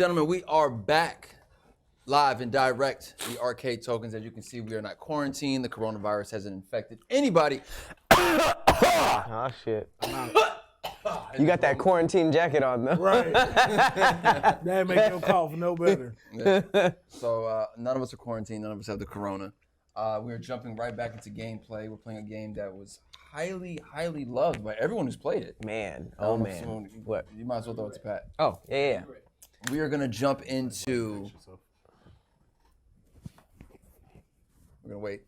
gentlemen, we are back live and direct. The arcade tokens, as you can see, we are not quarantined. The coronavirus hasn't infected anybody. Oh, shit. You got that quarantine jacket on, though. Right. That make your cough no better. Yeah. So none of us are quarantined. None of us have the corona. We're jumping right back into gameplay. We're playing a game that was highly, highly loved by everyone who's played it. Man, oh man. What? You might as well throw it to Pat. Oh, yeah. We are gonna jump into. We're gonna wait.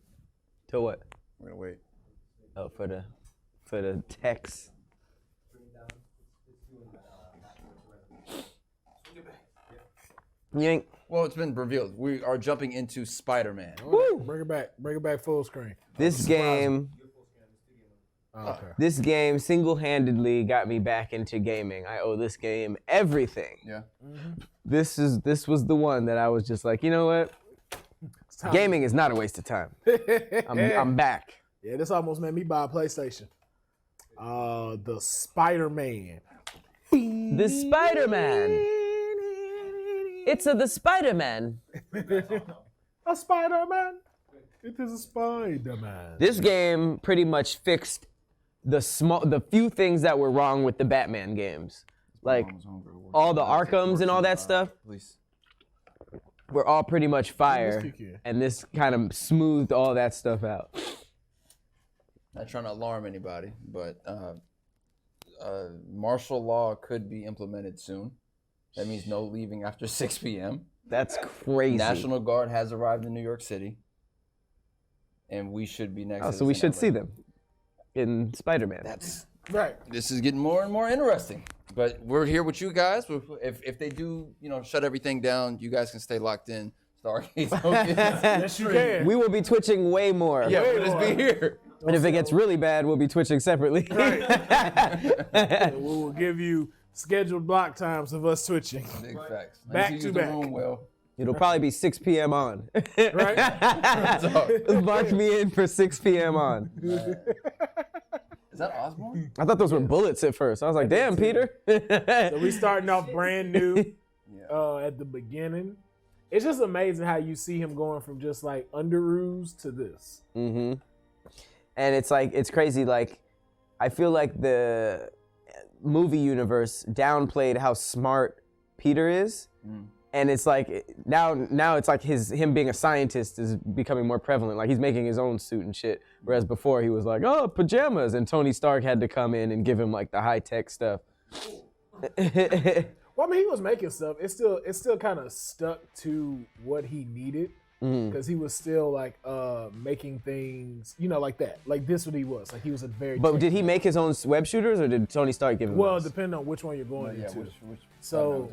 To what? We're gonna wait. Oh, for the text. Yank. Well, it's been revealed. We are jumping into Spider-Man. Woo. Bring it back full screen. This game. Oh, okay. This game single-handedly got me back into gaming. I owe this game everything. Yeah. Mm-hmm. This was the one that I was just like, you know what? Gaming is not a waste of time. I'm back. Yeah, this almost made me buy a PlayStation. The Spider-Man. The Spider-Man. It's the Spider-Man. A Spider-Man. It is a Spider-Man. This game pretty much fixed the few things that were wrong with the Batman games. Like all the Arkhams and all that stuff were all pretty much fire. And this kind of smoothed all that stuff out. Not trying to alarm anybody, but martial law could be implemented soon. That means no leaving after 6 p.m. That's crazy. National Guard has arrived in New York City. And we should be next. Oh, so we should see them in Spider-Man. That's right. This is getting more and more interesting. But we're here with you guys. If they do, shut everything down, you guys can stay locked in. Yes, you can. We will be twitching way more. Yeah, we'll just be here. And if it gets really bad, we'll be twitching separately. Right. We will give you scheduled block times of us twitching. Big facts. Back to back. It'll probably be 6 p.m. on. Right? Mark me in for 6 p.m. on. Is that Osborn? I thought those were bullets at first. I was like, damn, Peter. So we starting off brand new at the beginning. It's just amazing how you see him going from just like Underoos to this. Mm-hmm. And it's crazy. Like, I feel like the movie universe downplayed how smart Peter is. Mm. And it's like now it's like him being a scientist is becoming more prevalent. Like he's making his own suit and shit. Whereas before he was like, oh, pajamas, and Tony Stark had to come in and give him like the high tech stuff. Well, I mean, he was making stuff. It's still kind of stuck to what he needed because he was still like making things, like that. Like this, what he was. Like he was a very. But did he make his own web shooters, or did Tony Stark give him? Well, those? depending on which one you're going into. Which so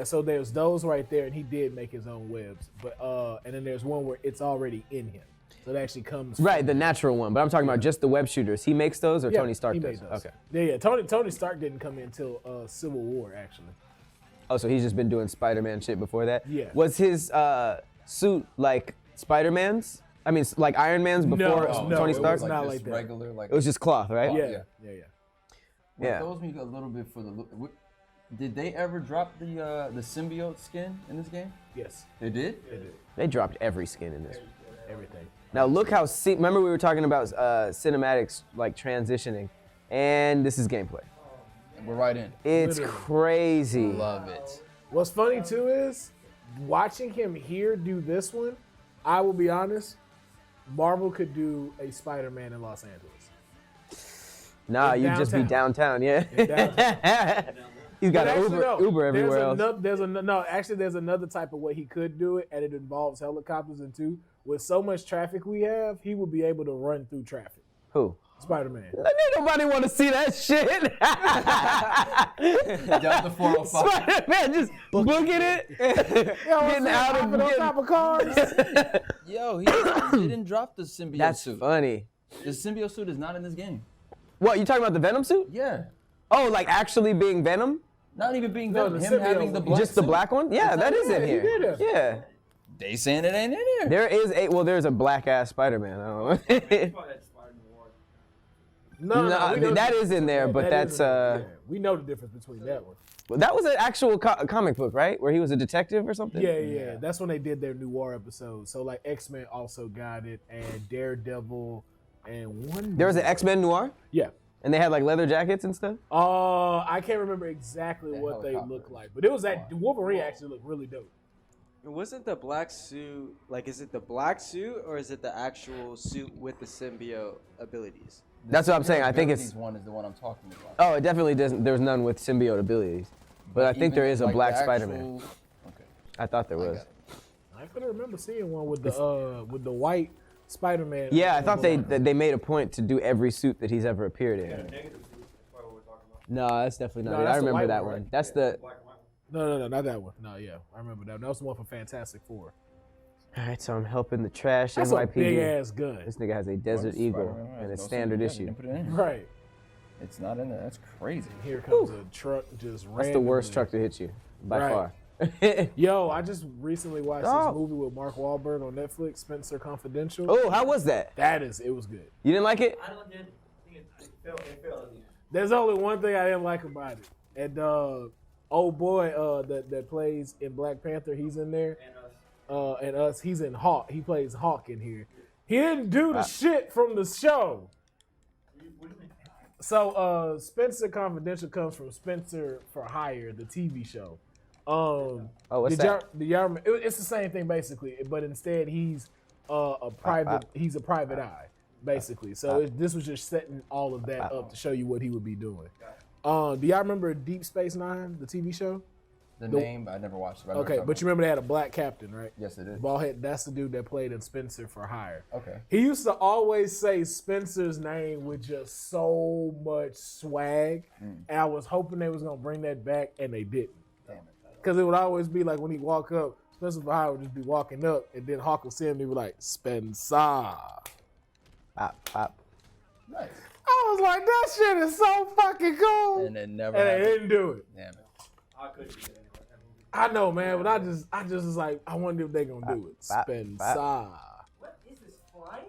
so there's those right there, and he did make his own webs. But and then there's one where it's already in him, so it actually comes. Right, the natural one. But I'm talking about just the web shooters. He makes those, or Tony Stark he does? Made those. Okay. Yeah. Tony Stark didn't come in until Civil War, actually. Oh, so he's just been doing Spider-Man shit before that? Yeah. Was his suit like Spider-Man's? I mean, like Iron Man's before Tony Stark? It was not like that. Regular, like it was just cloth, right? Yeah. What throws me a little bit for the look. Did they ever drop the symbiote skin in this game? Yes. They did? They did. They dropped every skin in this. Everything. Now look how, remember we were talking about cinematics like transitioning, and this is gameplay. We're right in. It's crazy. Love it. What's funny too is watching him here do this one. I will be honest, Marvel could do a Spider-Man in Los Angeles. Nah, you'd just be downtown, yeah. He's got Uber everywhere else. There's another type of way he could do it, and it involves helicopters and two. With so much traffic we have, he would be able to run through traffic. Who? Spider-Man. Ain't nobody want to see that shit. Down the 405. Spider-Man just booking it. Getting out of on top of cars. Yo, he didn't drop the symbiote suit. That's funny. The symbiote suit is not in this game. What, you talking about the Venom suit? Yeah. Oh, like actually being Venom? Not even being Venom. Him having the black Just the black one? Yeah, that is in here. Yeah. They saying it ain't in there. There's a black ass Spider-Man. I don't know. No, we know that is in there, but that's we know the difference between that one. well, that was an actual comic book, right? Where he was a detective or something? Yeah. That's when they did their noir episode. So like X-Men also got it, and Daredevil, and one. There was an X-Men noir? Yeah. And they had like leather jackets and stuff? I can't remember exactly what they looked like, but it was that Wolverine actually looked really dope. Wasn't the black suit like? Is it the black suit or is it the actual suit with the symbiote abilities? That's what I'm saying. I think it's. One is the one I'm talking about. Oh, it definitely doesn't. There's none with symbiote abilities, but I think there is a like black the Spider-Man. Okay. I thought there was. I couldn't remember seeing one with the white Spider-Man. Yeah, I thought they made a point to do every suit that he's ever appeared in. No, that's definitely not No, it. that's I the remember white that one, one. right? That's the. No, not that one. No, yeah, I remember that. That was the one from Fantastic Four. All right, so I'm helping the trash That's a NYPD. big ass gun. This nigga has a Desert Eagle and a standard issue. Put it in. Right. It's not in there. That's crazy. Here comes a truck just randomly. That's the worst truck to hit you by far. Yo, I just recently watched Oh. this movie with Mark Wahlberg on Netflix, Spencer Confidential. Oh, how was that? It was good. You didn't like it? I don't think it felt in the end. There's only one thing I didn't like about it. And old boy that plays in Black Panther, he's in there. And us, he's in Hawk. He plays Hawk in here. He didn't do the shit from the show. So Spencer Confidential comes from Spencer for Hire, the TV show. What's that? It's the same thing basically, but instead he's a private. He's a private eye, basically. So this was just setting all of that up to show you what he would be doing. Do y'all remember Deep Space Nine, the TV show? The name, I never watched it. Okay, but you remember they had a black captain, right? Yes, it is. Ballhead. That's the dude that played in Spencer for Hire. Okay. He used to always say Spencer's name with just so much swag, and I was hoping they was gonna bring that back, and they didn't. Damn it. Because it would always be like when he walk up, Spencer for Hire would just be walking up, and then Hawk would see him and he would be like, Spencer. Pop. Nice. I was like, that shit is so fucking cool. And it never And they happened. didn't do it. Damn it. I couldn't do that anyway. I know, man, but I just was like, I wonder if they gonna do it. Spencer. What is this flying?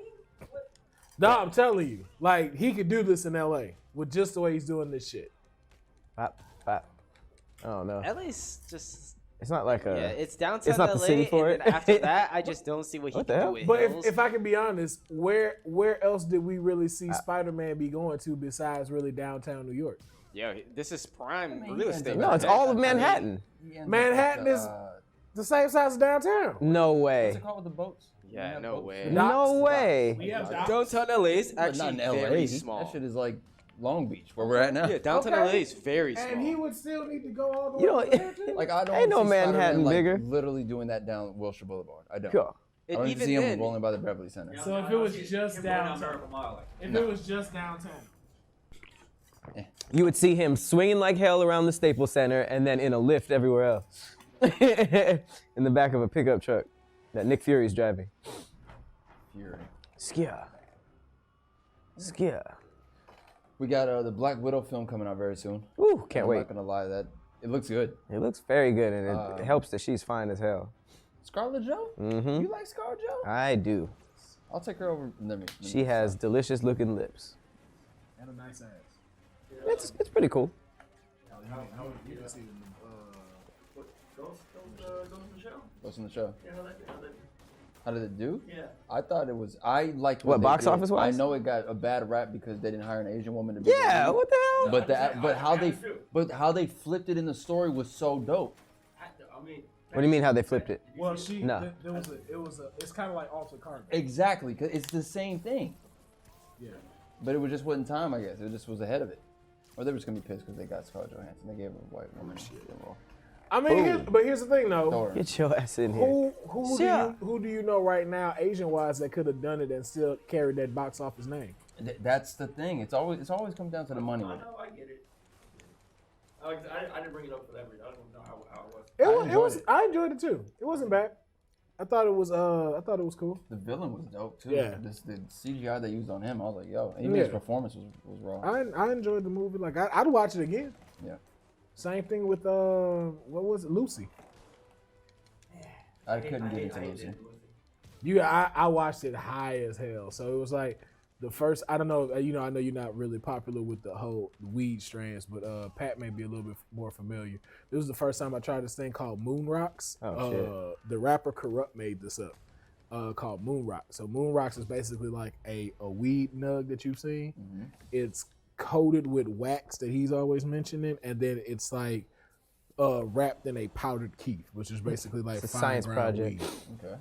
What? No, I'm telling you, like he could do this in LA with just the way he's doing this shit. Pop. I don't know. LA's just It's not like a. yeah, it's downtown It's not LA, the city for and it. then after that, I just don't see what he What the can hell? do with But hills. if I can be honest, where else did we really see Spider-Man be going to besides really downtown New York? Yo, this is prime mean, real he estate. ends No, it's all of Manhattan. Manhattan is the same size as downtown. No What's way. it called with the boats? Yeah, When no boats- way. the No docks? way. We have docks. Downtown LA is But actually not in LA. very small. That shit is like Long Beach, where we're at now. Yeah, downtown Okay. LA is very small. And he would still need to go all the way. You know, over there, too? Like I don't Ain't no see Spider-Man, Manhattan like, bigger. literally doing that down Wilshire Boulevard. I don't. Cool. I don't even even see him then, rolling by the Beverly Center. So if it was just downtown, if No. it was just downtown, You would see him swinging like hell around the Staples Center and then in a lift everywhere else. In the back of a pickup truck that Nick Fury's driving. Fury. Skia. We got the Black Widow film coming out very soon. Ooh, can't I'm wait. not gonna lie, that it looks good. It looks very good, and it helps that she's fine as hell. Scarlett Joe? Mm-hmm. You like Scarlett Joe? I do. I'll take her over. She has delicious looking lips. and a nice ass. It's pretty cool. You can see What's in the show? Yeah, How did it do? yeah. I thought it was. I liked What, they box did. office wise? I know it got a bad rap because they didn't hire an Asian woman to be. Yeah, the lead. what the hell? But that, but how they, too. but how they flipped it in the story was so dope. I mean, What do you mean how they flipped it? Well, she. No. There was a. It's kind of like Altered Carbon. Exactly, cause it's the same thing. Yeah. But it was just wasn't time, I guess. It just was ahead of it. Or they were just gonna be pissed because they got Scarlett Johansson. They gave her a white woman the role. I mean, Boom. but here's the thing though. Don't worry. Get your ass in here. Who do you know right now, Asian wise, that could have done it and still carried that box office name? That's the thing. It's always comes down to the money I with it. know, I get it. I didn't bring it up for that reason. I don't know how it was. I enjoyed it too. It wasn't bad. I thought it was cool. The villain was dope too. Yeah. The CGI they used on him, I was like, yo. And even his Yeah. performance was raw. I enjoyed the movie. Like I'd watch it again. Yeah. Same thing with what was it, Lucy? I couldn't get I into hated Lucy. Lucy. I watched it high as hell. So it was like the first, I don't know, I know you're not really popular with the whole weed strands, but Pat may be a little bit more familiar. This was the first time I tried this thing called Moon Rocks. Oh, shit. The rapper Corrupt made this up, called Moon Rocks. So Moon Rocks is basically like a weed nug that you've seen. Mm-hmm. It's coated with wax that he's always mentioning, and then it's like wrapped in a powdered keef, which is basically like it's a fine science ground project. weed. Okay.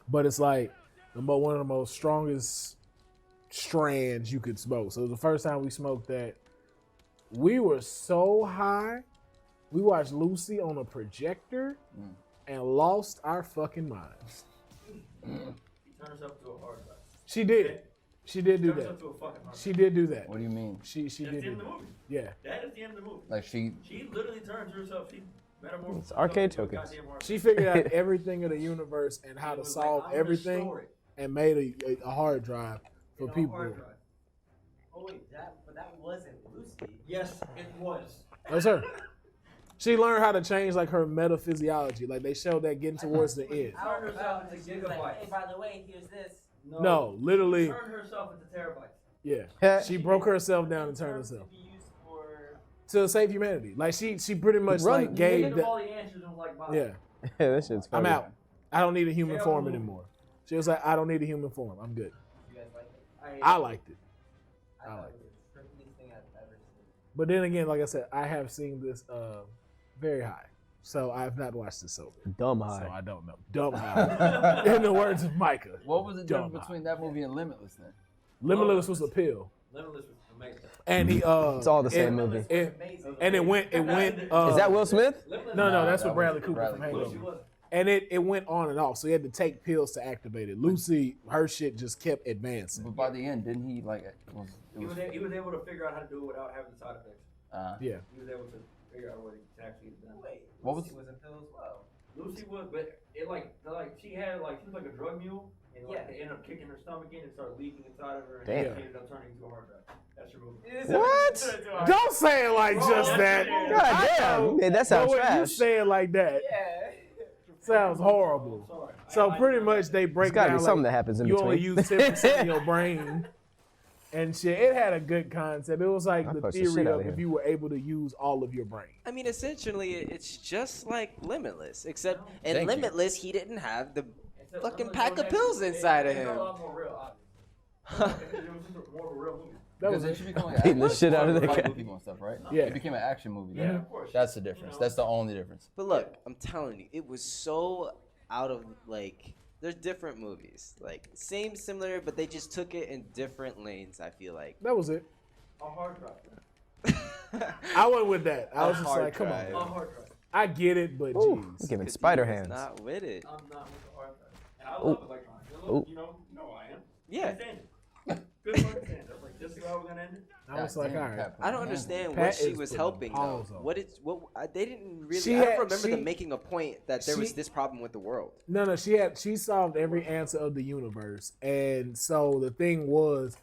But it's like one of the most strongest strands you could smoke. So it was the first time we smoked that. We were so high, we watched Lucy on a projector and lost our fucking minds. She turned herself into a hard drive. She did. She did do Turned that. herself into a fucking hard She did do that. What do you mean? She That's did the end do of the that. movie. Yeah. That is the end of the movie. Like she literally turned herself. She metamorphosed. It's arcade herself into a tokens. goddamn hard She figured out everything of the universe and how It to was solve like, I'm gonna everything store it and made a hard drive for in a people. hard drive. Oh wait, but that wasn't Lucy. Yes, it was. That's her. She learned how to change like her metaphysiology. Like they showed that getting towards the end. I don't know. herself into She was like, gigabytes. hey, by the way, here's this. No, literally, She turned herself into terabytes. yeah. She broke herself down and turned herself To be used for. to save humanity. Like she pretty much Run- like Gave gave them that. all the answers and was like, bye. Yeah, That shit's I'm funny. out. I don't need a human Hell form no. anymore. She was like, I don't need a human form. I'm good. You guys like it? I liked it. I I thought like it was the trippiest thing I've ever seen. But then again, like I said, I have seen this very high. So I have not watched this sober. Dumb So high. I don't know. Dumb high. In the words of Micah. what was the Dumb difference between that movie and Limitless then? Limitless was a pill. Limitless was amazing. And he It's all the same movie. And it went Is that Will Smith? Limitless No, that's that what Bradley was Cooper Bradley from Cooper. Lucy Hangover. wasn't. And it went on and off. So he had to take pills to activate it. Lucy, her shit just kept advancing. But by the end, didn't he like it was He was able to figure out how to do it without having the side effects. Yeah. He was able to figure out what he actually done. Wait, What was- Lucy was a pill as well. Lucy was, but it like she was like a drug mule, and like Yeah. they ended up kicking her stomach in and started leaking inside of her, and Damn. she ended up turning into a hard drive. That's your movie. What? Don't say it like just that. God damn, you made that sound But when you trash. say it like that, Yeah. sounds horrible. Sorry. So I pretty know. much they There's break gotta down be something like, that happens in you between. only use 10% of your brain and shit. It had a good concept. It was like I the pushed the shit theory out of of if here. you were able to use all of your brain. I mean, essentially, it's just like Limitless, except in Thank you. Limitless, he didn't have the Except fucking Limitless pack was of actually- pills inside of it felt him. a lot more real, obviously. Because it was just more of a real movie. That because was it it. should become like Beating the action- shit out of the fighting guy. with people and stuff, right? Yeah. It became an action movie. Yeah. Then. Of course. That's the difference. That's the only difference. But look, I'm telling you, it was so out of like. There's different movies, like similar, but they just took it in different lanes. I feel like. That was it. A hard drive. I went with that. I was just hard like, come drive. A on. hard drive. I get it, but Ooh, jeez. giving 'Cause spider he was hands. Not with it. I'm not with the hard drive. And I love electronics. You know I am. Yeah. Understand it. Good fucking stand. I was like, this is how we're gonna end it. I was like, all right. I don't understand Pat what she is was putting helping though. paws on. They didn't really. She I don't had- remember she- them making a point that there was she- this problem with the world. No, she solved every answer of the universe. And so the thing was,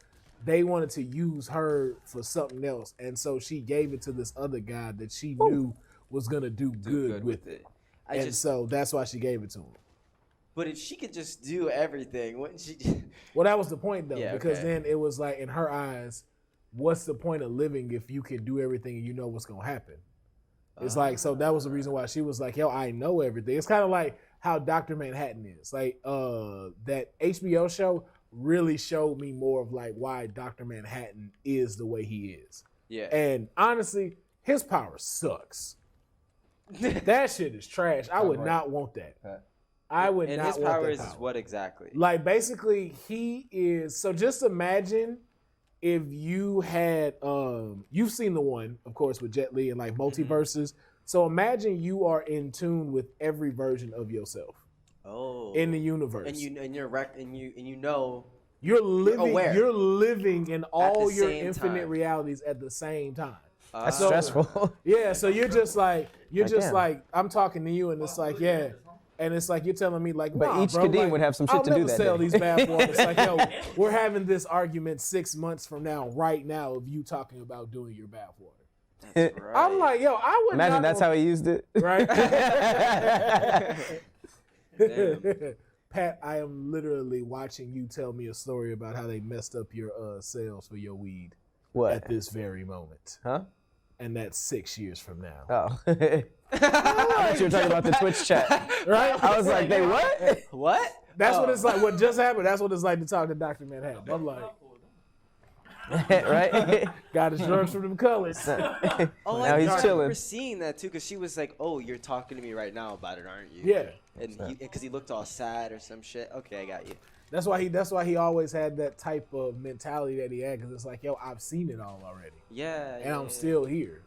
they wanted to use her for something else. And so she gave it to this other guy that she knew was going to do good with it. And so that's why she gave it to him. But if she could just do everything, wouldn't she? Well, that was the point, though, Yeah, because okay. then it was like, in her eyes, what's the point of living if you can do everything and you know what's going to happen? It's like, so that was the reason why she was like, yo, I know everything. It's kind of like how Dr. Manhattan is. Like, that HBO show really showed me more of like why Dr. Manhattan is the way he is. Yeah. And honestly, his power sucks. That shit is trash. I would Right. not want that. Pat. I would And not his want power that is power. what exactly? Like, basically, he is. So just imagine if you had, you've seen the one, of course, with Jet Li and like multiverses. So imagine you are in tune with every version of yourself Oh. in the universe. And you know. you're living. aware. You're living in all the your same infinite time. realities at the same time. That's So- stressful. Yeah. So you're just like can. like I'm talking to you, and it's like yeah. And it's like you're telling me like, But nah, each bro, Kadeem like, would have some shit I'll to do never that sell day. these bad boys. It's like, yo, we're having this argument 6 months from now, right now, of you talking about doing your bath water. That's right. I'm like, yo, I would Imagine not that's how he used it. right. Damn. Pat, I am literally watching you tell me a story about how they messed up your sales for your weed What? at this very moment. Huh? And that's 6 years from now. Oh. I thought you were talking about the Twitch chat. Right? I was like, they what? What? That's what it's like. What just happened, that's what it's like to talk to Dr. Manhattan. I'm like, Right? got his drugs from them colors. Oh, Now I he's remember chilling. seeing that too, because she was like, "Oh, you're talking to me right now about it, aren't you?" Yeah. And because he looked all sad or some shit. Okay, I got you. That's why he always had that type of mentality that he had, because it's like, yo, I've seen it all already. Yeah. And I'm still here.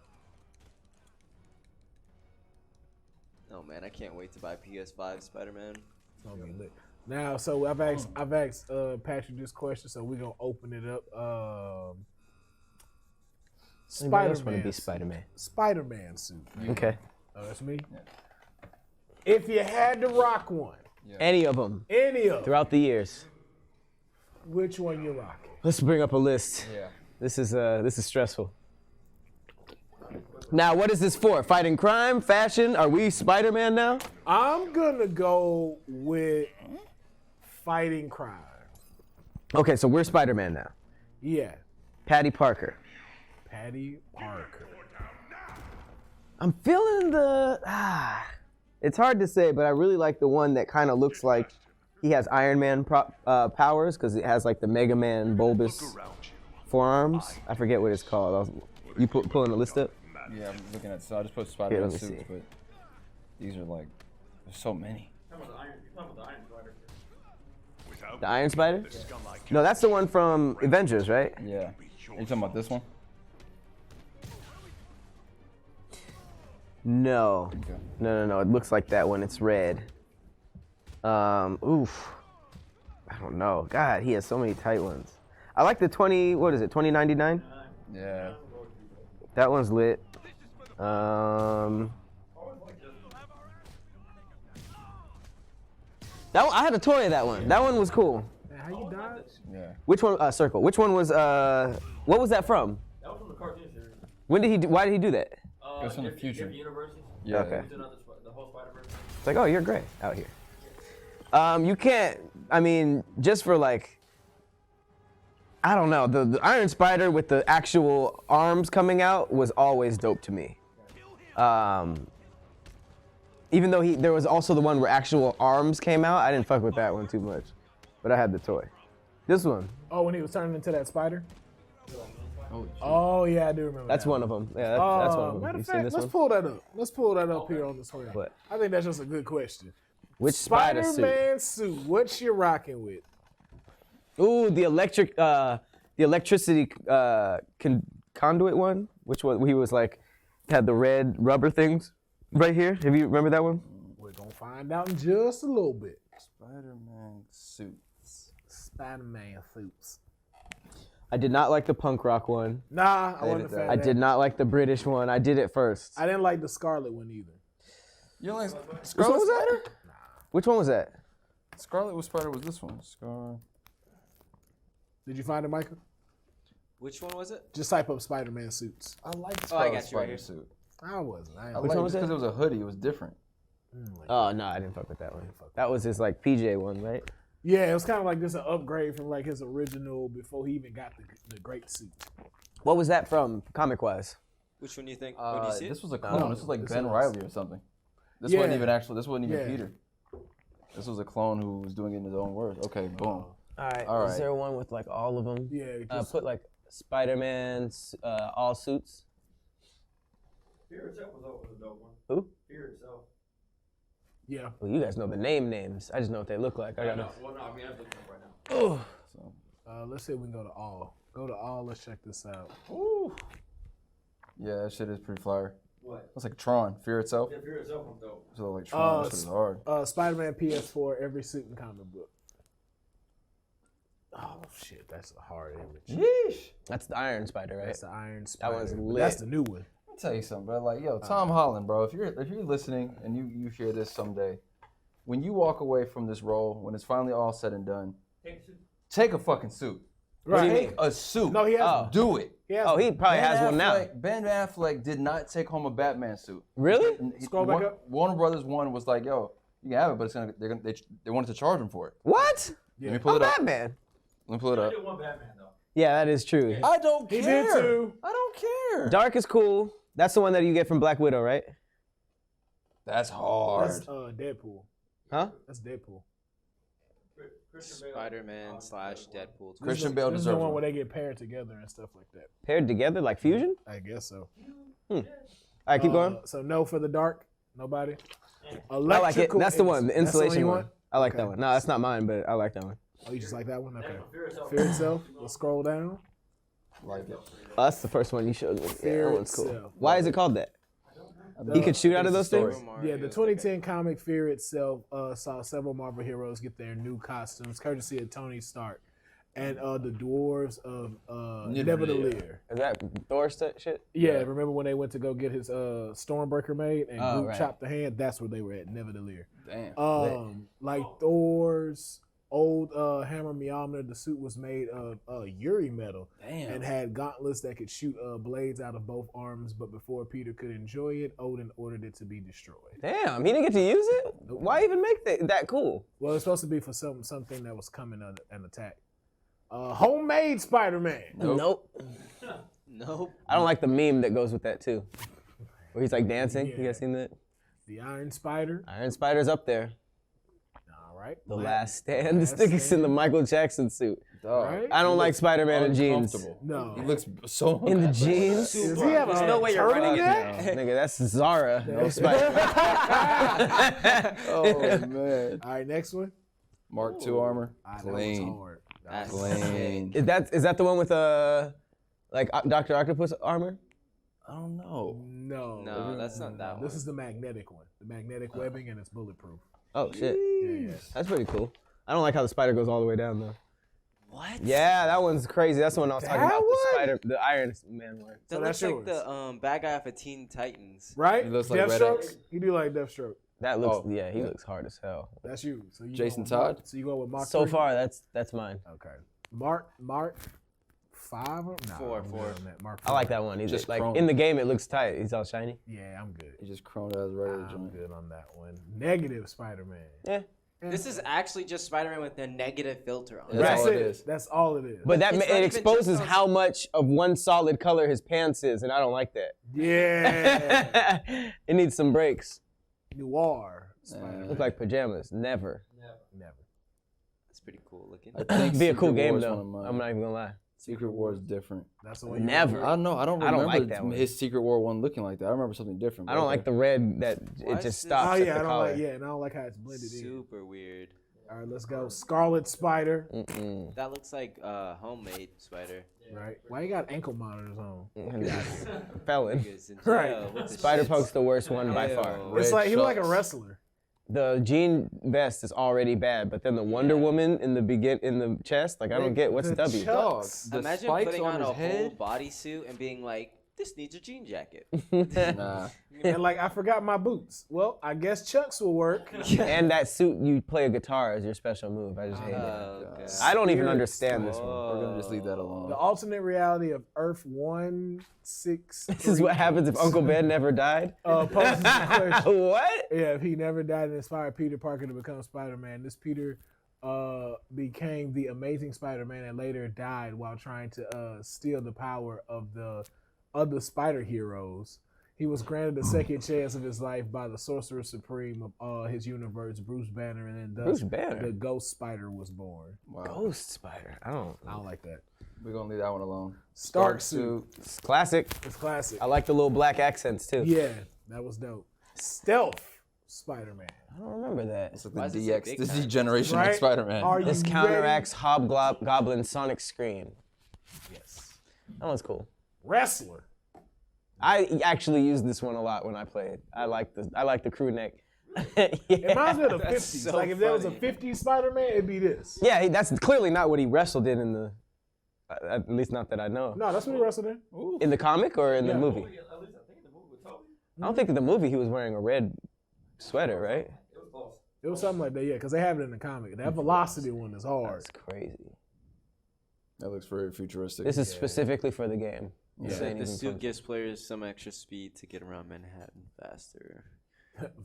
Oh man, I can't wait to buy PS5 Spider-Man. It's gonna be lit. Now, so I've asked Patrick this question, so we're gonna open it up. Anybody else want to be Spider-Man. Spider-Man? Spider-Man suit. Okay. Oh, that's me. Yeah. If you had to rock one, Any of them any of them, throughout the years. which one you rocking? Let's bring up a list. Yeah. This is stressful. Now, what is this for? Fighting crime? Fashion? Are we Spider-Man now? I'm gonna go with fighting crime. Okay, so we're Spider-Man now. Yeah, Patty Parker. Patty Parker. I'm feeling it's hard to say, but I really like the one that kind of looks like he has Iron Man powers, because it has like the Mega Man bulbous forearms. I forget what it's called. You pulling the list up? Yeah, I'm looking at. So I just put Spider-Man let me suits, see. but these are like, there's so many. You're talking about the Iron Spider. The Iron Spider? No, that's the one from Avengers, right? Yeah. Are you talking about this one? No. Okay. No. It looks like that one. It's red. Oof. I don't know. God, he has so many tight ones. I like the 2099? Yeah. That one's lit. That one, I had a toy of that one. That one was cool. Man, how you dodge? Yeah. Which one? Circle. Which one was? What was that from? That was from the cartoon series. When did he? Why did he do that? It was from the future. Different universes. Yeah. Okay. The whole Spider-Verse. It's like, oh, you're great out here. You can't. I mean, just for like, I don't know. The Iron Spider with the actual arms coming out was always dope to me. Even though there was also the one where actual arms came out, I didn't fuck with that one too much. But I had the toy. This one. Oh, when he was turning into that spider? Oh, Oh, yeah, I do remember That's that. one of them. Yeah, that's one of them. Matter You of seen fact, this let's one? pull that up. Let's pull that up here on the screen. What? I think that's just a good question. Which spider suit? Spider-Man suit. What you rocking with? Ooh, the electricity conduit one. Which one? He was like, had the red rubber things right here. Have you remember that one? We're going to find out in just a little bit. Spider-Man suits. Spider-Man suits. I did not like the punk rock one. Nah, I wasn't a fan I of that. did not like the British one. I did it first. I didn't like the Scarlet one either. You don't like Which one Scarlet was Spider? that? Which one was that? Scarlet was Spider was this one. Did you find it, Michael? Which one was it? Just type up Spider-Man suits. I like Oh, I Scarlet got you right Spider here. suit. I wasn't. I I ain't liked one it was because that? it was a hoodie. It was different. Oh no, I didn't fuck with that one. That was his like PJ one, right? Yeah, it was kind of like this an upgrade from like his original before he even got the great suit. What was that from, comic wise? Which one do you think? Oh, do you see This it? was a clone. No, This was like this Ben was- Reilly or something. This Yeah. wasn't even actual. This wasn't even Yeah. Peter. This was a clone who was doing it in his own words. Okay, boom. All right. All Is right. there one with like all of them? Yeah, just, Put like Spider-Man's all suits. Fear itself was a dope one. Who? Fear itself. yeah. Well, you guys know the names. I just know what they look like. I gotta. Well, no, I mean, I'm looking up right now. Oh. So, Let's see if we can go to all. Go to all. Let's check this out. ooh. Yeah, that shit is pretty flyer. What? That's like Tron, Fear itself. Yeah, Fear itself was dope. So like Tron, Uh, that shit is hard. Spider-Man PS4, every suit and comic book. Oh shit, that's a hard image. Yeesh. That's the Iron Spider, right? That's the Iron Spider. one's But lit. That's the new one. Let me tell you something, bro. Like, yo, Tom Holland, bro. If you're listening and you hear this someday, when you walk away from this role, when it's finally all said and done, take a fucking suit. Right. Take a suit. No, he has. Oh. one. Do it. He has Oh, one. he probably has one now. Ben Affleck did not take home a Batman suit. Really? Scroll back up. Warner Brothers one was like, yo, You can have it, but they wanted to charge him for it. What? Let me pull it up. Batman. Let me pull it up. I did one Batman though. Yeah, that is true. I don't care. He did too. I don't care. Dark is cool. That's the one that you get from Black Widow, right? That's hard. That's Deadpool. Huh? That's Deadpool. Spider-Man / Deadpool. Christian Bale This is the deserves one one. where they get paired together and stuff like that. Paired together like fusion? I guess so. All right, keep going. So no for the dark. Nobody. I like it. That's the one, the That's installation you one. want? I like Okay. that one. No, that's not mine, but I like that one. Oh, you just like that one? Okay. Fear itself. Fear itself. Let's scroll down. Like it. Oh, that's the first one you showed me. Yeah, Fear that one's cool. itself. Why is it called that? He could shoot out of those Story. things? Yeah, the 2010 comic Fear itself saw several Marvel heroes get their new costumes, courtesy of Tony Stark, and the dwarves of Nidavellir. Is that Thor shit? Yeah, remember when they went to go get his Stormbreaker made and Oh, Groot right. chopped the hand? That's where they were at, Nidavellir. Damn. Like Thor's old hammer Mjolnir, the suit was made of Yuri metal Damn. and had gauntlets that could shoot blades out of both arms. But before Peter could enjoy it, Odin ordered it to be destroyed. Damn, he didn't get to use it? Why even make that cool? Well, it's supposed to be for something that was coming an attack. Homemade Spider-Man. Nope. Nope. I don't like the meme that goes with that too. Where he's like dancing. You guys seen that? The Iron Spider. Iron Spider's up there. All right. The Last Stand. This Last nigga's in Stand. the Michael Jackson suit. Dog. Right? I don't like Spider-Man in jeans. Uncomfortable. No. He looks so In the jeans? Does he have There's a no way you're running it turtleneck? Nigga, that's Zara. No Spider-Man. Oh man. All right, next one. Mark II armor. That was Clean. hard. That's Clean. Is that the one with like Dr. Octopus armor? I don't know. No, that's not that one. This is the magnetic one. The magnetic webbing, and it's bulletproof. Oh shit. Yeah. That's pretty cool. I don't like how the spider goes all the way down though. What? Yeah, that one's crazy. That's the one I was talking That about. one? The Iron Man one. That So looks that's like yours. the bad guy for Teen Titans. Right? He looks like Red Deathstroke? X. You do like Deathstroke. That looks Oh, yeah, he yeah. looks hard as hell. That's you. So you Jason go with Mark- Todd? So you go with Mark So 3? far, that's mine. Okay. Mark 5 or nah, Four, I'm four. good on that. Mark I like 4. that one. He's Just just like chrome. in the game, it looks tight. He's all shiny. Yeah, I'm good. He just chromed out his regular I'm joint. good on that one. Negative Spider-Man. Yeah. This is actually just Spider-Man with a negative filter on. Yeah, it. That's That's all it it. is. That's all it is. But that It's it not even exposes just how much of one solid color his pants is, and I don't like that. yeah. It needs some breaks. Noir Spider-Man. Look like pajamas. Never. Never. That's pretty cool looking. I think Be a cool Secret game War is though. one of mine. I'm not even gonna lie. Secret War is different. That's the one. you Never. remember? I don't know. I don't I don't remember like that one. his Secret War one looking like that. I remember something different. I don't like the red that Why it is just this- stops Oh at yeah, the I don't collar. like. Yeah, and I don't like how it's blended in. Super weird. All right, let's go. Scarlet Spider. Mm-mm. That looks like homemade spider. Right. Why you got ankle monitors on? Felon. Niggas in Right. jail with the Spider shits. Punk's the worst one by Ew. far. Red It's like he look like a shorts. wrestler. The jean vest is already bad, but then the Wonder Woman in the chest, like I don't get what's The W. Dog, chucks. the Imagine spikes putting on on his a head. whole bodysuit and being like, this needs a jean jacket. Nah. And like I forgot my boots. Well, I guess Chucks will work. And that suit, you play a guitar as your special move. I just hate it. Oh, God. I don't even Spirit understand this one. We're gonna just leave that alone. The alternate reality of Earth 163. This is what happens if Uncle Ben never died. Poses the question. What? Yeah, if he never died and inspired Peter Parker to become Spider-Man, this Peter became the Amazing Spider-Man and later died while trying to steal the power of the other spider heroes. He was granted a second chance of his life by the Sorcerer Supreme of his universe, Bruce Banner, and then thus Bruce Banner? the Ghost Spider was born. Wow. Ghost Spider. I don't. I don't like that. We're gonna leave that one alone. Stark suit. It's classic. It's classic. I like the little black accents too. Yeah, that was dope. Stealth Spider-Man. I don't remember that. It's like Why the is it so DX, big this now? is generation Right? of Spider-Man. Are you This ready? counteracts Hobgoblin Sonic Scream. Yes. That one's cool. Wrestler. I actually used this one a lot when I played. I like the crew neck. Yeah. It reminds me of the 50s. so like if there was a funny. 50s Spider-Man, it'd be this. Yeah, that's clearly not what he wrestled in the. At least not that I know. No, that's what he wrestled in. In the comic or in the Yeah. movie? At least I think in the movie with Toby. I don't think in the movie he was wearing a red sweater, right? It was close. It was something like that, yeah, because they have it in the comic. That Velocity one is hard. That's crazy. That looks very futuristic. This is specifically for the game. This Yeah. ain't The even suit fun. gives players some extra speed to get around Manhattan faster.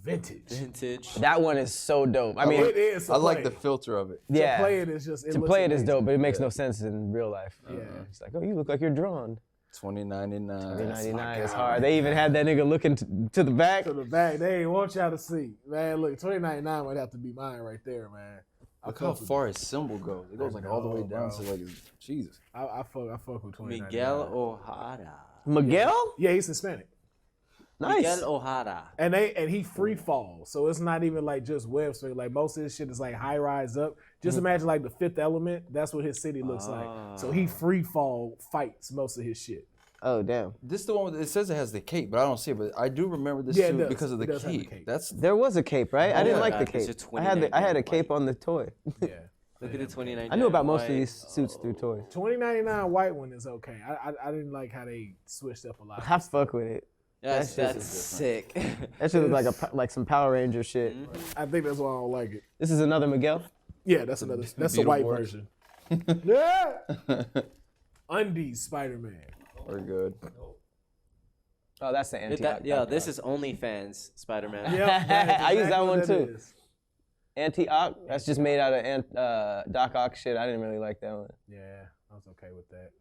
Vintage. That one is so dope. I mean, it is. I like the filter of it. yeah. To play it is just. To play it is dope, but it makes no sense in real life. Yeah. It's like, oh, you look like you're drawn. $20.99. $20.99 is hard. They even had that nigga looking to the back. To the back, they ain't want y'all to see, man. Look, $20.99 might have to be mine right there, man. Look how far his symbol goes. It goes like all the way down to like Jesus. I fuck with $20.99. Miguel O'Hara. Miguel? Yeah, he's Hispanic. Nice. Miguel O'Hara. And he free falls, so it's not even like just web swing. Like most of his shit is like high rise up. Just imagine like the Fifth Element. That's what his city looks like. So he free fall fights most of his shit. Oh damn. This is the one with, it says it has the cape, but I don't see it. But I do remember this Yeah, it suit does. because of the It does have the cape. cape. That's There was a cape, right? I didn't yeah. like the It's cape. a I had a $29 cape on the toy. Yeah. Look at the 29. I knew about most of these suits through toys. $20.99 white one is okay. I didn't like how they switched up a lot. I fuck with it. That's That shit sick. That shit look like some Power Ranger shit. I think that's why I don't like it. This is another Miguel. Yeah, that's another. That's the white Beetleborgs. version. Yeah. Undies Spider-Man. very good. Oh, that's the anti. Yeah, this is OnlyFans Spider-Man. Yep, I use that one what too. is. Anti-Ock. That's just made out of Doc Ock shit. I didn't really like that one. Yeah, I was okay with that.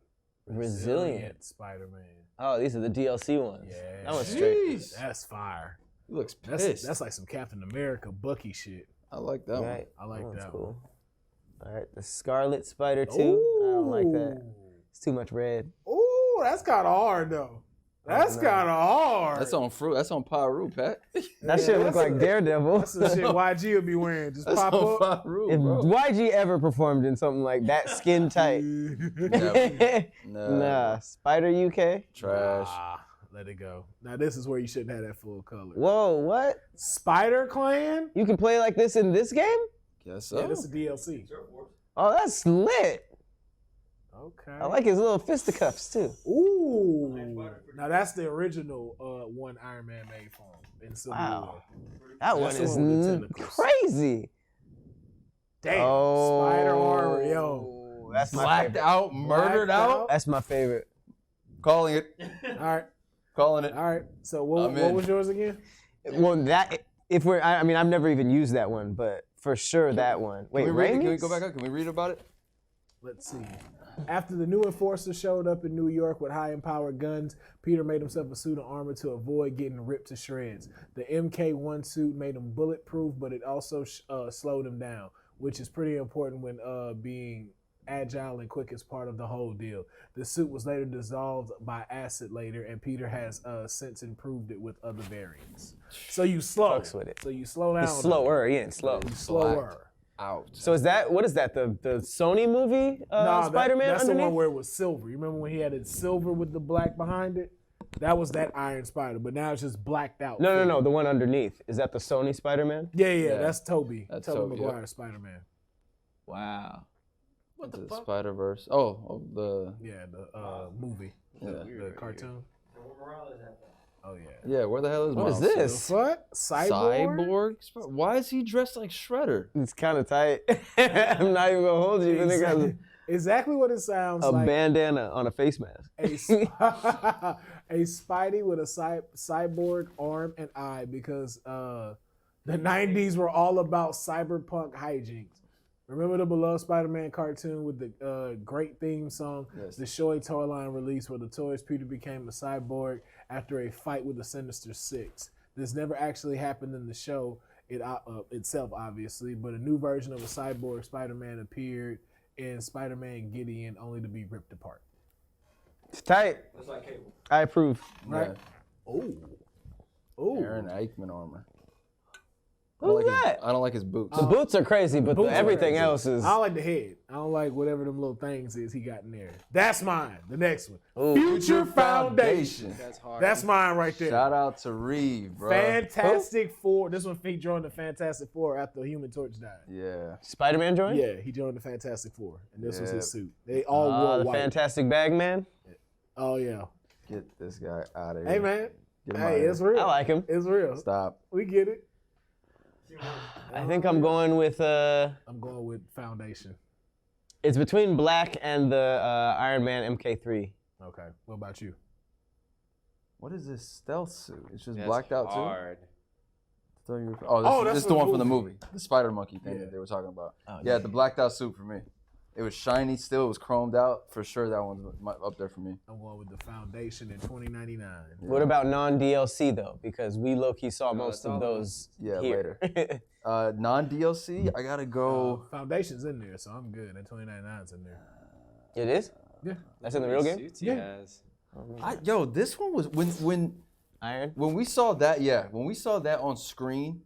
Resilient. Spider-Man. Oh, these are the DLC ones. Yeah. That was straight. Jeez. That's fire. He looks pissed. That's like some Captain America Bucky shit. I like that Right. I like That that one's one. cool. All right, the Scarlet Spider 2. I don't like that. It's too much red. Ooh, that's kind of hard though. That's kind of hard. one. That's on fruit. That's on Pyru, Pat. That shit look like Daredevil. That's the shit YG would be wearing. Just That's pop on up. Pyru, If bro. YG ever performed in something like that skin tight, nah. Spider UK. Trash. Let it go. Now this is where you shouldn't have that full color. Whoa, what? Spider Clan? You can play like this in this game? Guess so. Yeah, this is DLC. Oh, that's lit. Okay. I like his little fisticuffs too. Ooh. Now that's the original one Iron Man made for him in Civil Wow. War. That one That's the is one with the tentacles. crazy. Damn. Oh, Spider armor, yo. That's my Blacked favorite. out, murdered Blacked out. That's my favorite. Calling it. All right. Calling it. All right. So what I'm in. was yours again? Well, that if we're, I mean, I've never even used that one, but for sure that one. Wait, Can we read it? Can we Raimi's? go back up? Can we read about it? Let's see. After the new enforcers showed up in New York with high-empowered guns, Peter made himself a suit of armor to avoid getting ripped to shreds. The MK1 suit made him bulletproof, but it also slowed him down, which is pretty important when being agile and quick as part of the whole deal. The suit was later dissolved by acid later, and Peter has since improved it with other variants. So you slow. Fucks with it. So you slow down. It's slower. He ain't slow. You slower. Out. So is that, what is that, the Sony movie Spider-Man That's underneath? the one where it was silver. You remember when he had it silver with the black behind it? That was that Iron Spider, but now it's just blacked out. No, the one underneath. Is that the Sony Spider-Man? Yeah, that's Toby. That's Toby Toby, Maguire, Spider-Man. Wow. What the Spider-Verse. Oh, the Yeah, the movie. Yeah. The cartoon. Oh, yeah. yeah. Where the hell is What is Miles? this? What? Cyborg? Cyborg? Why is he dressed like Shredder? It's kind of tight. I'm not even gonna hold you. The nigga has Exactly what it sounds a like. bandana on a face mask. A Spidey with a cyborg arm and eye because the 90s were all about cyberpunk hijinks. Remember the beloved Spider-Man cartoon with the great theme song, Yes. the Shoei toy line release where the toys Peter became a cyborg after a fight with the Sinister Six. This never actually happened in the show itself, obviously, but a new version of a cyborg Spider-Man appeared in Spider-Man Gideon only to be ripped apart. It's tight. It's like cable. I approve. Right? Yeah. Oh. Aaron Eichmann armor. Who's that? I don't like his boots. The boots are crazy, but boots are everything crazy. else is. I don't like the head. I don't like whatever them little things is he got in there. That's mine. The next one. Ooh. Future Foundation. That's hard. That's mine right there. Shout out to Reeve, bro. Fantastic Four. This one he joined the Fantastic Four after Human Torch died. Yeah. Spider-Man joined? Yeah, he joined the Fantastic Four, and this was Yeah. his suit. They all wore The white. Fantastic Bag Man. Oh yeah. Get this guy out of here. Hey man. Get him out Hey, of here. it's real. I like him. It's real. Stop. We get it. I think I'm going with. I'm going with Foundation. It's between black and the Iron Man MK3. Okay. What about you? What is this stealth suit? It's just That's blacked out hard. This is the one from the movie, the spider monkey thing Yeah. that they were talking about. Oh, Yeah, the blacked out suit for me. It was shiny still. It was chromed out for sure. That one's up there for me. I'm going with the Foundation in 2099. What about non-DLC though? Because we low-key saw most of those Yeah, here. later. Non-DLC, I gotta go. Foundation's in there, so I'm good. That 2099's in there. It is? Yeah. That's in the real game? Suits he Yeah. has. This one was Iron? when we saw that. Yeah, when we saw that on screen.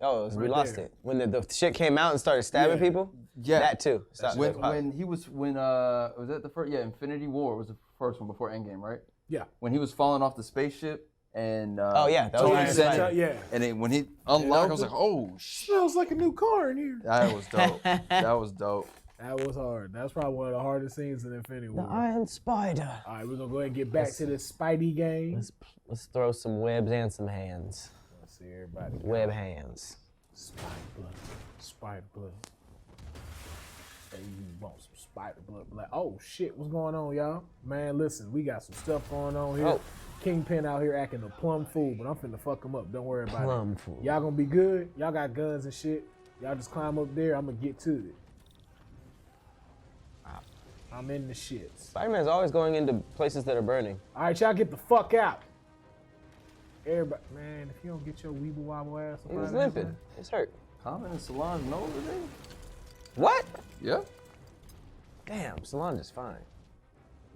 Oh, we Right lost there. it. When the shit came out and started stabbing Yeah. people? Yeah, That too. Stop. when was that the first? Yeah, Infinity War was the first one before Endgame, right? Yeah. When he was falling off the spaceship and Oh, yeah, that was Tony Iron said- Spider. Yeah. and then when he unlocked, I was like, oh shit, Smells like a new car in here. that was dope. That was dope. That was hard. That's probably one of the hardest scenes in Infinity The War. Iron Spider. All right, we're gonna go ahead and get back to this Spidey game. Let's throw some webs and some hands. Let's see everybody. Web hands. Spider blood. Spider blood. Hey, you want some spider blood? Like, oh shit, what's going on, y'all? Man, listen, we got some stuff going on here. Oh. Kingpin out here acting a plum fool, but I'm finna fuck him up. Don't worry about Plum it. fool. Y'all gonna be good. Y'all got guns and shit. Y'all just climb up there. I'm gonna get to it. I'm in the shits. Spider-Man's always going into places that are burning. All right, y'all get the fuck out. Everybody, man, if you don't get your weeble wobble ass up He out was of here, limping. man. It's hurt. Common and Solange know today. What? Yeah. Damn, Solange is fine.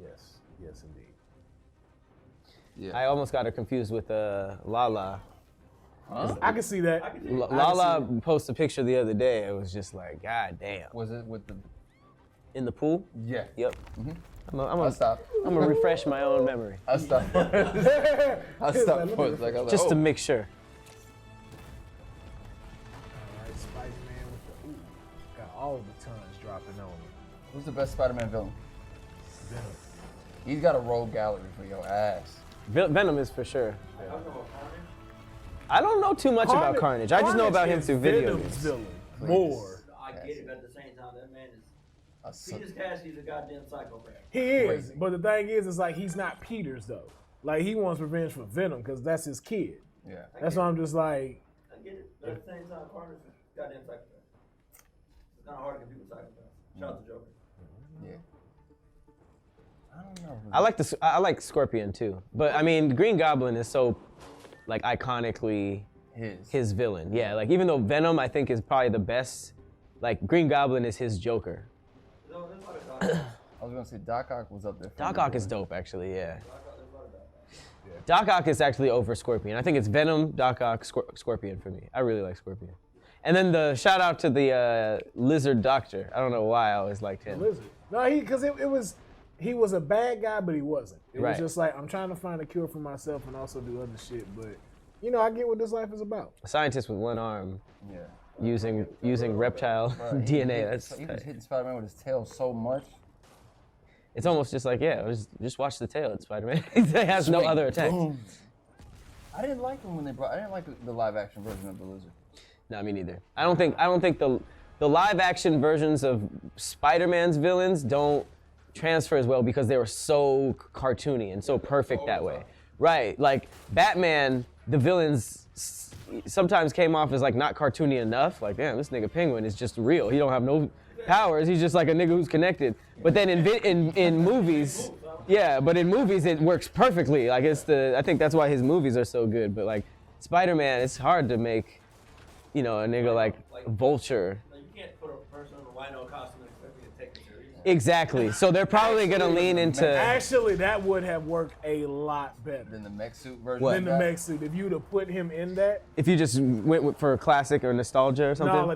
Yes, yes indeed. Yeah. I almost got her confused with Lala. Huh? I can see that. Lala posted a picture the other day. It was just like, God damn. Was it with the? In the pool? Yeah. Yep. I'll stop. I'm gonna refresh my own memory. I'll stop. I'll stop for it. Like, I was Just like, to oh. make sure. All right, Spider-Man with the got all the tons dropping on me. Who's the best Spider-Man villain? Venom. He's got a rogue gallery for your ass. Venom is for sure. I don't know about Carnage. I don't know too much about Carnage. I just know about him is through video Venom's games. villain. Please. More. I get it, but at the same time, that man is. That's Peter's Cassidy's a goddamn psychopath. He is, Crazy. but the thing is, it's like he's not Peter's though. Like he wants revenge for Venom because that's his kid. Yeah. That's why I'm just like, I get it, but at the same time, Carnage is a goddamn psychopath. It's kind of hard to compete with psychopaths. Shout out to Joker. Yeah. I don't know. I like Scorpion too, but I mean Green Goblin is so like iconically his villain. Yeah, like even though Venom I think is probably the best, like Green Goblin is his Joker. There's a lot of Doc Ock. I was gonna say Doc Ock was up there. For Doc me, Ock is but- dope actually. Yeah. There's a lot of Doc Ock. Doc Ock is actually over Scorpion. I think it's Venom, Doc Ock, Scorpion for me. I really like Scorpion. And then the shout out to the Lizard Doctor. I don't know why I always liked him. Lizard. No, he was a bad guy, but he wasn't. It Right. was just like I'm trying to find a cure for myself and also do other shit. But you know, I get what this life is about. A scientist with one arm Yeah. using reptile Bro, DNA. He That's was hitting Spider-Man with his tail so much. it's almost just like just watch the tail. It's Spider-Man. It has no Swing, other attacks. boom. I didn't like him when they brought. I didn't like the live action version of the Lizard. No, me neither. I don't think the live action versions of Spider-Man's villains don't transfer as well because they were so cartoony and so perfect that way. Right, like Batman, the villains sometimes came off as like not cartoony enough. Like, damn, this nigga Penguin is just real. He don't have no powers. He's just like a nigga who's connected. But then in movies, yeah, but in movies it works perfectly. Like I think that's why his movies are so good. But like Spider-Man, it's hard to make, a nigga like Vulture. Like, you can't put a person in a rhino costume and expect me to take it serious. Exactly. So they're probably gonna lean into. Actually, that would have worked a lot better Then the mech suit version. What? than the mech suit. If you'd have put him in that. If you just went for a classic or nostalgia or something. No,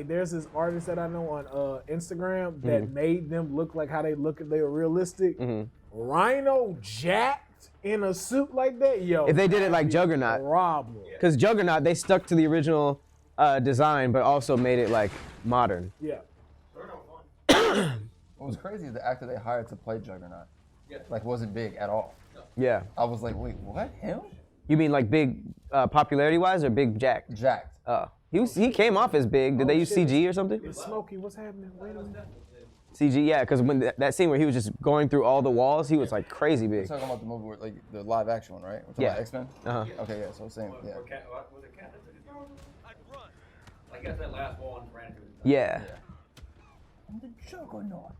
there's this artist that I know on Instagram that made them look like how they look if they were realistic. Rhino jacked in a suit like that, yo. If they did it like Juggernaut. Problem. Because Juggernaut, they stuck to the original design, but also made it like modern. Yeah. They're no fun. What was crazy is the actor they hired to play Juggernaut, Yeah. like wasn't big at all. Yeah. I was like, wait, what? Him? You mean like big popularity-wise or big Jack? Jacked. Oh, he came off as big. Did they use shit. CG or something? It's Smokey. What's happening? Wait a minute. CG, yeah. Because when that scene where he was just going through all the walls, he was like crazy big. We're talking about the movie, where, like the live action one, right? We're talking Yeah. about X-Men. Uh-huh. Okay, yeah. So same. Yeah. Was it Cat? guess that last one ran through. Yeah. I'm the juggernaut.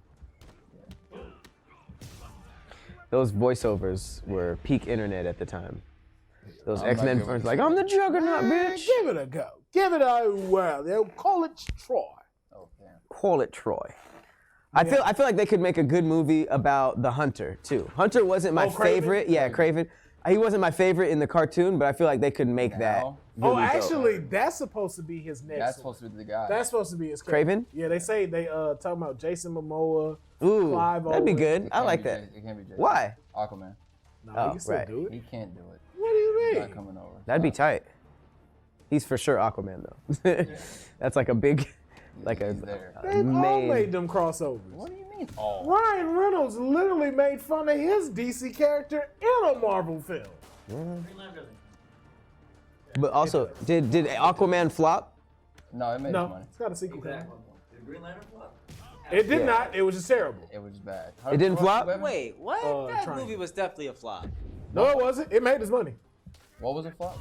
Those voiceovers were peak internet at the time. Those I'm not X-Men good with fans this like, I'm the juggernaut, Man, bitch. give it a go. Give it a whirl. They'll call it Troy. Oh damn. Call it Troy. I feel like they could make a good movie about the Hunter too. Hunter wasn't my Oh, Kraven? favorite. Yeah, Craven. He wasn't my favorite in the cartoon, but I feel like they could make that. Now? Really Oh, dope. actually, that's supposed to be his next That's one. supposed to be the guy. That's supposed to be his Kraven? Yeah, they say they talking about Jason Momoa. Ooh, Clive that'd be Owen. good. It I can't like be that. It can't be Jason. Why? Aquaman. No, Oh, he can still right. do it. He can't do it. What do you He's mean? not coming over. That'd be tight. He's for sure Aquaman though. That's like a big, like He's there. They've all main. made them crossovers. What do you mean? Oh. Ryan Reynolds literally made fun of his DC character in a Marvel film. Green Lantern doesn't. But also, did Aquaman flop? No, it made his No, money. it's got a sequel coming. Exactly. Did Green Lantern flop? It did Yeah. not. It was just terrible. It was just bad. It didn't flop? Wait, what? That Triangle. movie was definitely a flop. No, it wasn't. It made his money. What was it flop?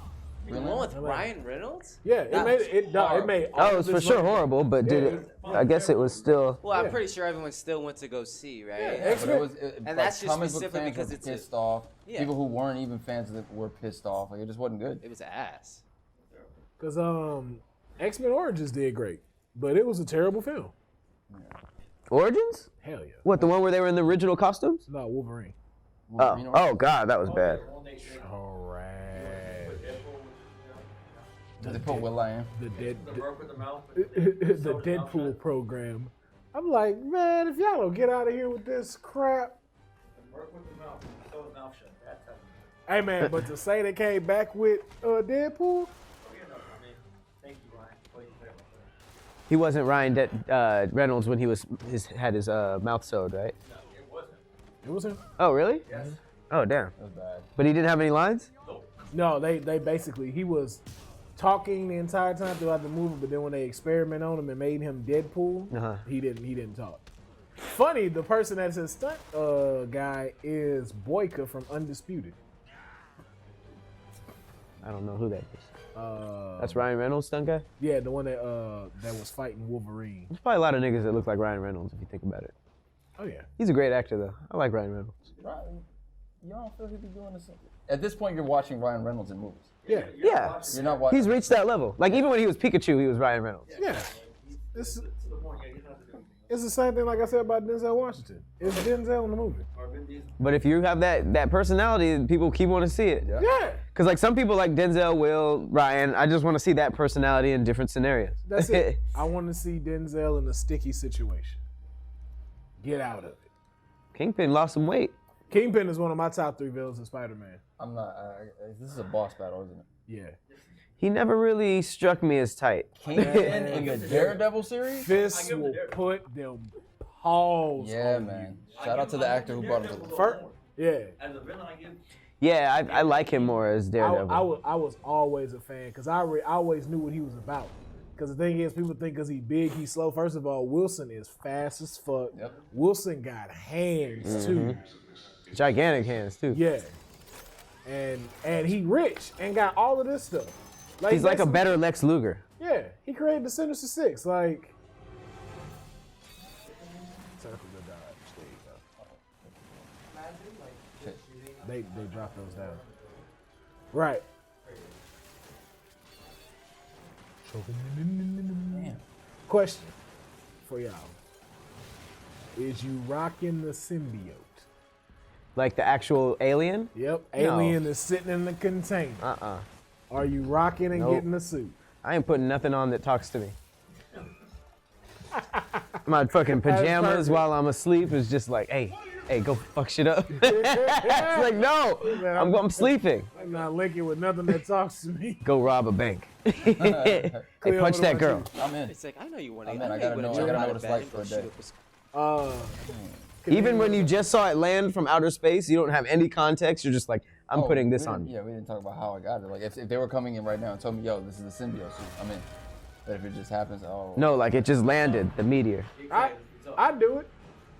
The Green one Lantern? with Ryan Reynolds? Yeah, it That made was it. No, it made. all Oh, it of was for his sure money. horrible, but did Yeah, it? I guess it was still. Well, I'm Yeah. pretty sure everyone still went to go see, right? Yeah, But X-Men. it was, And that's just comic book specifically fans because were it's a- pissed off. Yeah. People who weren't even fans of it were pissed off. Like it just wasn't good. It was ass. Because X-Men Origins did great, but it was a terrible film. Origins? Hell yeah. What, the one where they were in the original costumes? No, Wolverine. Oh God, that was bad. All right. They put Will.i.am. The The work with the mouth. the Deadpool program. I'm like, man, if y'all don't get out of here with this crap. Work with the mouth. So his mouth shut. That's how. Hey man, but to say they came back with Deadpool, You know, I mean, thank you, Ryan. What you say about that? He wasn't Ryan Reynolds when he had his mouth sewed, right? No, it wasn't. it was him. Oh really? Yes. Oh damn. It was bad. But he didn't have any lines? No, they basically he was talking the entire time throughout the movie, but then when they experiment on him and made him Deadpool, Uh-huh. he didn't talk. Funny, the person that's his stunt guy is Boyka from Undisputed. I don't know who that is. That's Uh, Ryan Reynolds, stunt guy? yeah, the one that was fighting Wolverine. There's probably a lot of niggas that look like Ryan Reynolds if you think about it. Oh yeah. He's a great actor though. I like Ryan Reynolds. Right. You don't feel he'd be doing this? At this point, you're watching Ryan Reynolds in movies. Yeah. Yeah. You're not watching. He's reached that level. Like even when he was Pikachu, he was Ryan Reynolds. Yeah. It's, To the point, yeah, you don't have to do anything. it's the same thing like I said about Denzel Washington. It's Denzel in the movie. Or Vin Diesel. But if you have that personality, people keep wanting to see it. Yeah. Cause like some people like Denzel, Will, Ryan, I just want to see that personality in different scenarios. That's it. I want to see Denzel in a sticky situation. Get out of it. Kingpin lost some weight. Kingpin is one of my top 3 villains in Spider-Man. I'm not. This is a boss battle, isn't it? Yeah. He never really struck me as tight. Kingpin in the Daredevil series? Fists give him will the put them paws Yeah, on man. Shout out to the actor who brought him to the. you. Yeah. As a villain, I give. Yeah, I like him more as Daredevil. I was always a fan because I always knew what he was about. Because the thing is, people think because he's big, he's slow. First of all, Wilson is fast as fuck. Yep. Wilson got hands too. Gigantic hands too. Yeah. And he rich and got all of this stuff. He's like a basically- better Lex Luger. Yeah, he created the Sinister Six. Like, circle the dodge. There you go. They dropped those down. Right. Question for y'all: is you rocking the symbiote? Like the actual alien? Yep. No. Alien is sitting in the container. Uh-uh. Are you rocking and Nope. getting the suit? I ain't putting nothing on that talks to me. My fucking pajamas perfect. while I'm asleep is just like, hey, go fuck shit up. It's like, no, I'm sleeping. I'm not linking with nothing that talks to me. Go rob a bank. Hey, Cleo, punch what that about girl. I'm in. It's like, I know you want I'm to. in. I gotta know what it's like for a day. Even when you just saw it land from outer space, you don't have any context. You're just like, I'm Oh, putting this we on didn't- you. Yeah, we didn't talk about how I got it. Like, if they were coming in right now and told me, yo, this is the symbiote suit, I'm in. But if it just happens, oh. No, like it just landed, the meteor. I'd do it.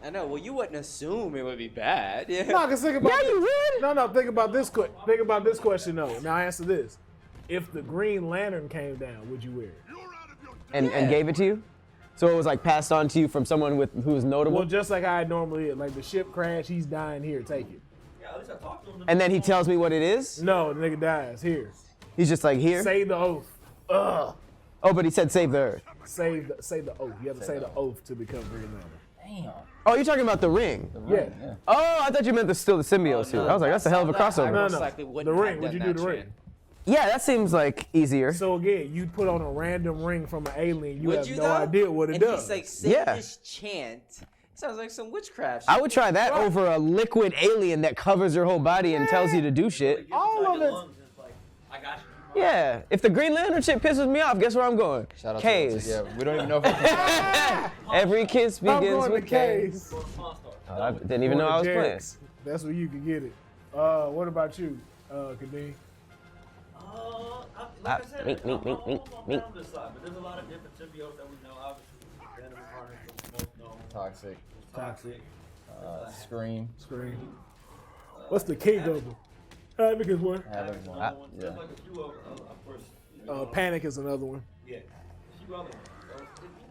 I know. Well, you wouldn't assume it would be bad. Yeah. No, cause think about Yeah, you would. No, think about this. Think about this question though. Now answer this: if the Green Lantern came down, would you wear it? and gave it to you? So it was like passed on to you from someone who was notable? Well, just like I normally is. Like the ship crashed, he's dying here. Take it. Yeah, at least I talked to him. And then he tells me what it is? No, the nigga dies here. He's just like, here? Say the oath. Ugh. Oh, but he said save the Earth. Say the oath. You have to say the oath to become Green Lantern. Damn. Oh, you're talking about the ring? Yeah. Oh, I thought you meant still the symbiote suit. I was like, that's a hell of a crossover. No, Most no. likely The wouldn't ring. have Would you done do that the ring? shit. Yeah, that seems like easier. So again, you put on a random ring from an alien. You Would have you no though? idea what it and does. he's like, say Yeah. this chant. Sounds like some witchcraft. I would try that over a liquid alien that covers your whole body and tells you to do shit. All of it. I got you. Yeah, if the Green Lantern shit pisses me off, guess where I'm going? Shout out Caves. to yeah, we don't even know if we can. Every kiss I'm begins going to with Caves. case. Oh, I didn't even know I was playing. That's where you can get it. What about you, Kadeem? Like I said, Mink, I'm mink, on mink, mink. this side, but there's a lot of different symbiotes that we know. Obviously, Venom, Carnage, most known. Toxic. Toxic. Scream. Scream. What's the king of them? Havoc is one. Havoc. Yeah. Yeah. There's like a few of course. Panic is another one. Yeah. A few other ones.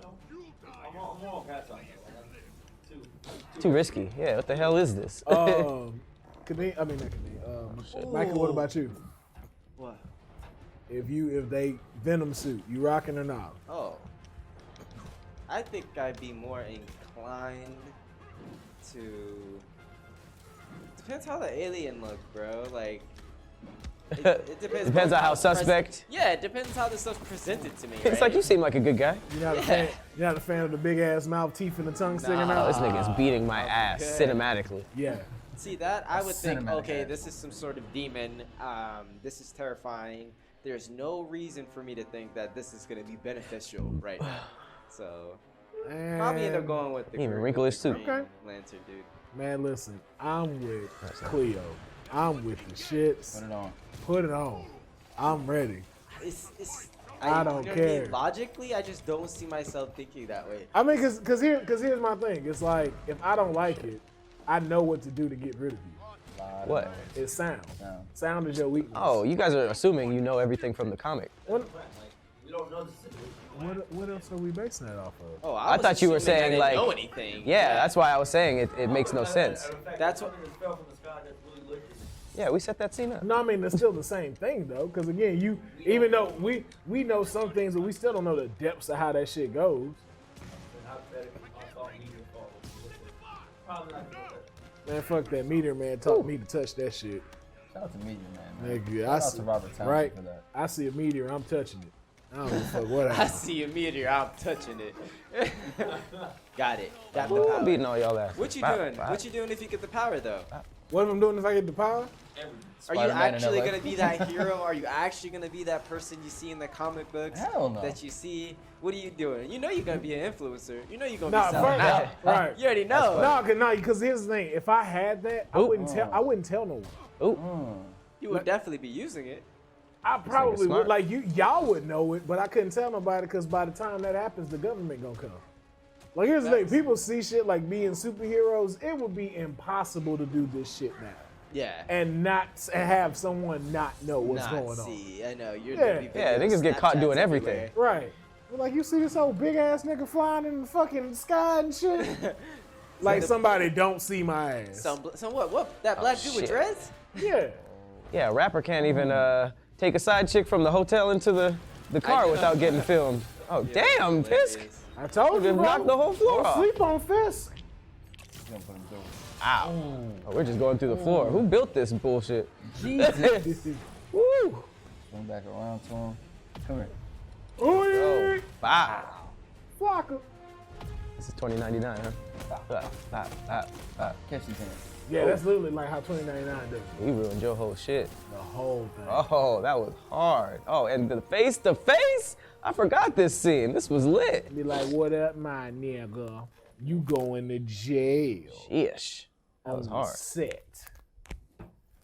So, I'm all past on it. Like, Too risky. Yeah, what the hell is this? Kadeem, I mean not Kadeem. Michael, what about you? What? If they Venom suit, you rocking or not? Oh. I think I'd be more inclined to. Depends how the alien looks, bro. Like. It depends. Depends on how suspect. Yeah, it depends how the stuff's presented to me. It's like, you seem like a good guy. You're not a fan. You're not a fan of the big ass mouth, teeth, and the tongue sticking Oh, out. this nigga is beating my ass good. cinematically. Yeah. See that? I would think, cinematic okay, ass. this is some sort of demon. This is terrifying. There's no reason for me to think that this is gonna be beneficial right now. So probably end up going with the Even Green- wrinkle his the suit. Green Okay. Lantern, dude. Man, listen, I'm with Cleo. I'm with the shits. Put it on. Put it on. I'm ready. It's I don't you know what I care. mean? Logically, I just don't see myself thinking that way. I mean, cause here's my thing. It's like if I don't like it, I know what to do to get rid of you. What? It's sound. Sound. Sound is your weakness. Oh, you guys are assuming you know everything from the comic. What, we don't know the situation. what else are we basing that off of? Oh, I was thought you were assuming I saying, didn't like- know anything. Yeah, that's why I was saying it makes no sense. That's Something that fell from the sky that's really liquid. Yeah, we set that scene up. No, I mean it's still the same thing though. Cause again, even though we know some things, but we still don't know the depths of how that shit goes. And hypothetically, I saw meteor fall. Probably not gonna do that. Man, fuck that meteor man taught me to touch that shit. Shout out to Meteor Man. Nigga, Shout I out see, to Robert Townsend right? for that. I see a meteor, I'm touching it. I don't give a fuck what I happens. see a meteor, I'm touching it. Got it. Got the Ooh, I'm power. beating all y'all ass. What you Bop, doing? bop. What you doing if you get the power though? What if I'm doing if I get the power? Are you Spider-Man in actually LA. gonna be that hero? Are you actually gonna be that person you see in the comic books? Hell no. That you see. What are you doing? You know you're gonna be an influencer. You know you're gonna Nah, be selling fuck out. that. Right. You already know. No, because here's the thing. If I had that, I wouldn't tell no one. Ooh, You would definitely be using it. I probably smart. would. Like y'all would know it, but I couldn't tell nobody because by the time that happens, the government gonna come. Like here's the thing. People see shit like being superheroes. It would be impossible to do this shit now Yeah. and have someone not know what's going on. See, I know you're. Yeah. Yeah, niggas get caught doing everything. Right. But like you see this old big ass nigga flying in the fucking sky and shit. Like somebody don't see my ass. Some what? What? That black dude with shit. dreads? Yeah. yeah, a rapper can't even take a side chick from the hotel into the car know. without getting filmed. Oh, damn, Fisk. I told you, Just bro. knocked the whole floor Don't off. sleep on Fisk. He's gonna put him through. Ow. Oh, we're just going through the floor. Who built this bullshit? Jesus. Woo. Swing back around to him. Come here. Ooh, Wow. Flocka. This is 2099, huh? Catch his hand. Yeah, that's literally like how 2099 does. We ruined your whole shit. The whole thing. Oh, that was hard. Oh, and the face to face? I forgot this scene. This was lit. Be like, what up, my nigga? You going to jail Ish. That was on the hard. set.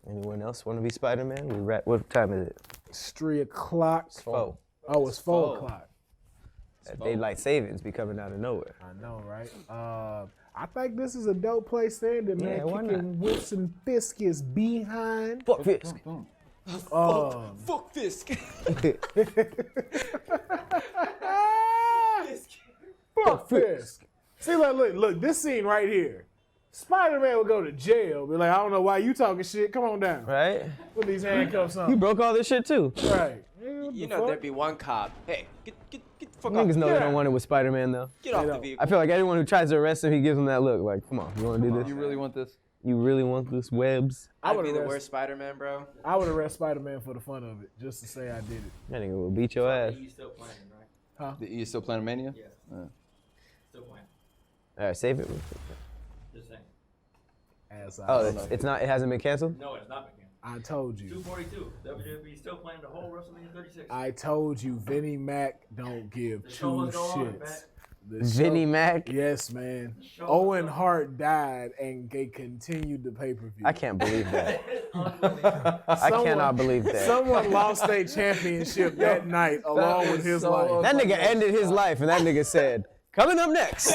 Anyone else want to be Spider-Man? What time is it? It's 3 o'clock. 4. Oh, it's 4 4. o'clock. That daylight savings be coming out of nowhere. I know, right? I think this is a dope place standing, man. Yeah, why Kicking whips and Fiskis behind. Fuck Fisk. Fuck Fisk. Fuck Fisk. See, look, this scene right here. Spider-Man would go to jail. Be like, I don't know why you talking shit. Come on down. Right? Put these handcuffs on. You broke all this shit too. Right. You know there'd be one cop. Hey, get the fuck off. Niggas know they Yeah. don't want it with Spider-Man though. Get off the vehicle. I feel like anyone who tries to arrest him, he gives him that look. Like, come on, you want to do this? You really want this? You really want this, Webbs? I'd be the worst Spider-Man, bro. I would arrest Spider-Man for the fun of it, just to say I did it. That nigga will beat your ass. You still playing, right? The E is still playing Mania? Yeah. Still playing. All right, save it. Just saying. As Oh, it's not. It hasn't been canceled. No, it's not been canceled. I told you. 242. WWE still playing the whole WrestleMania 36. I told you, Vinnie Mac don't give The show two was going on, shits. Matt. The Vinnie show- Mac. Yes, man. show Owen was Hart died, and they continued the pay-per-view. I can't believe that. Unbelievable. I cannot believe that. Someone lost their championship that night along with is his so life. That nigga ended his life, and that nigga said, "Coming up next."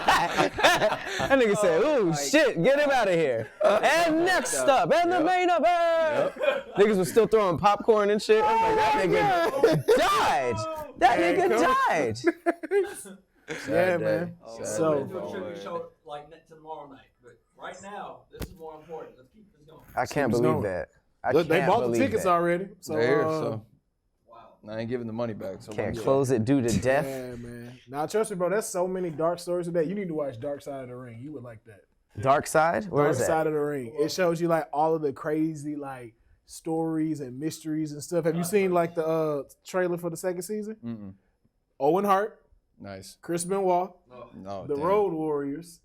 That nigga said, "Ooh, shit, get him out of here." And next up, and the main event. Niggas was still throwing popcorn and shit. I was like, that nigga died. That nigga died. Yeah, day. man. Sad So- We're gonna do a tribute show like tomorrow night, but right now, this is more important. Let's keep this going. I can't Keep believe going. that. I Look, they can't bought the believe tickets that. already. So, They're here, so Wow. I ain't giving the money back. So Can't yeah. close it due to death. Yeah, man. Now, trust me, bro, there's so many dark stories today. You need to watch Dark Side of the Ring. You would like that. Dark Side? Where Dark is that? Side of the Ring. It shows you like all of the crazy like stories and mysteries and stuff. Have you seen like the trailer for the second season? Mm-mm. Owen Hart, Nice. Chris Benoit, No. the damn. Road Warriors,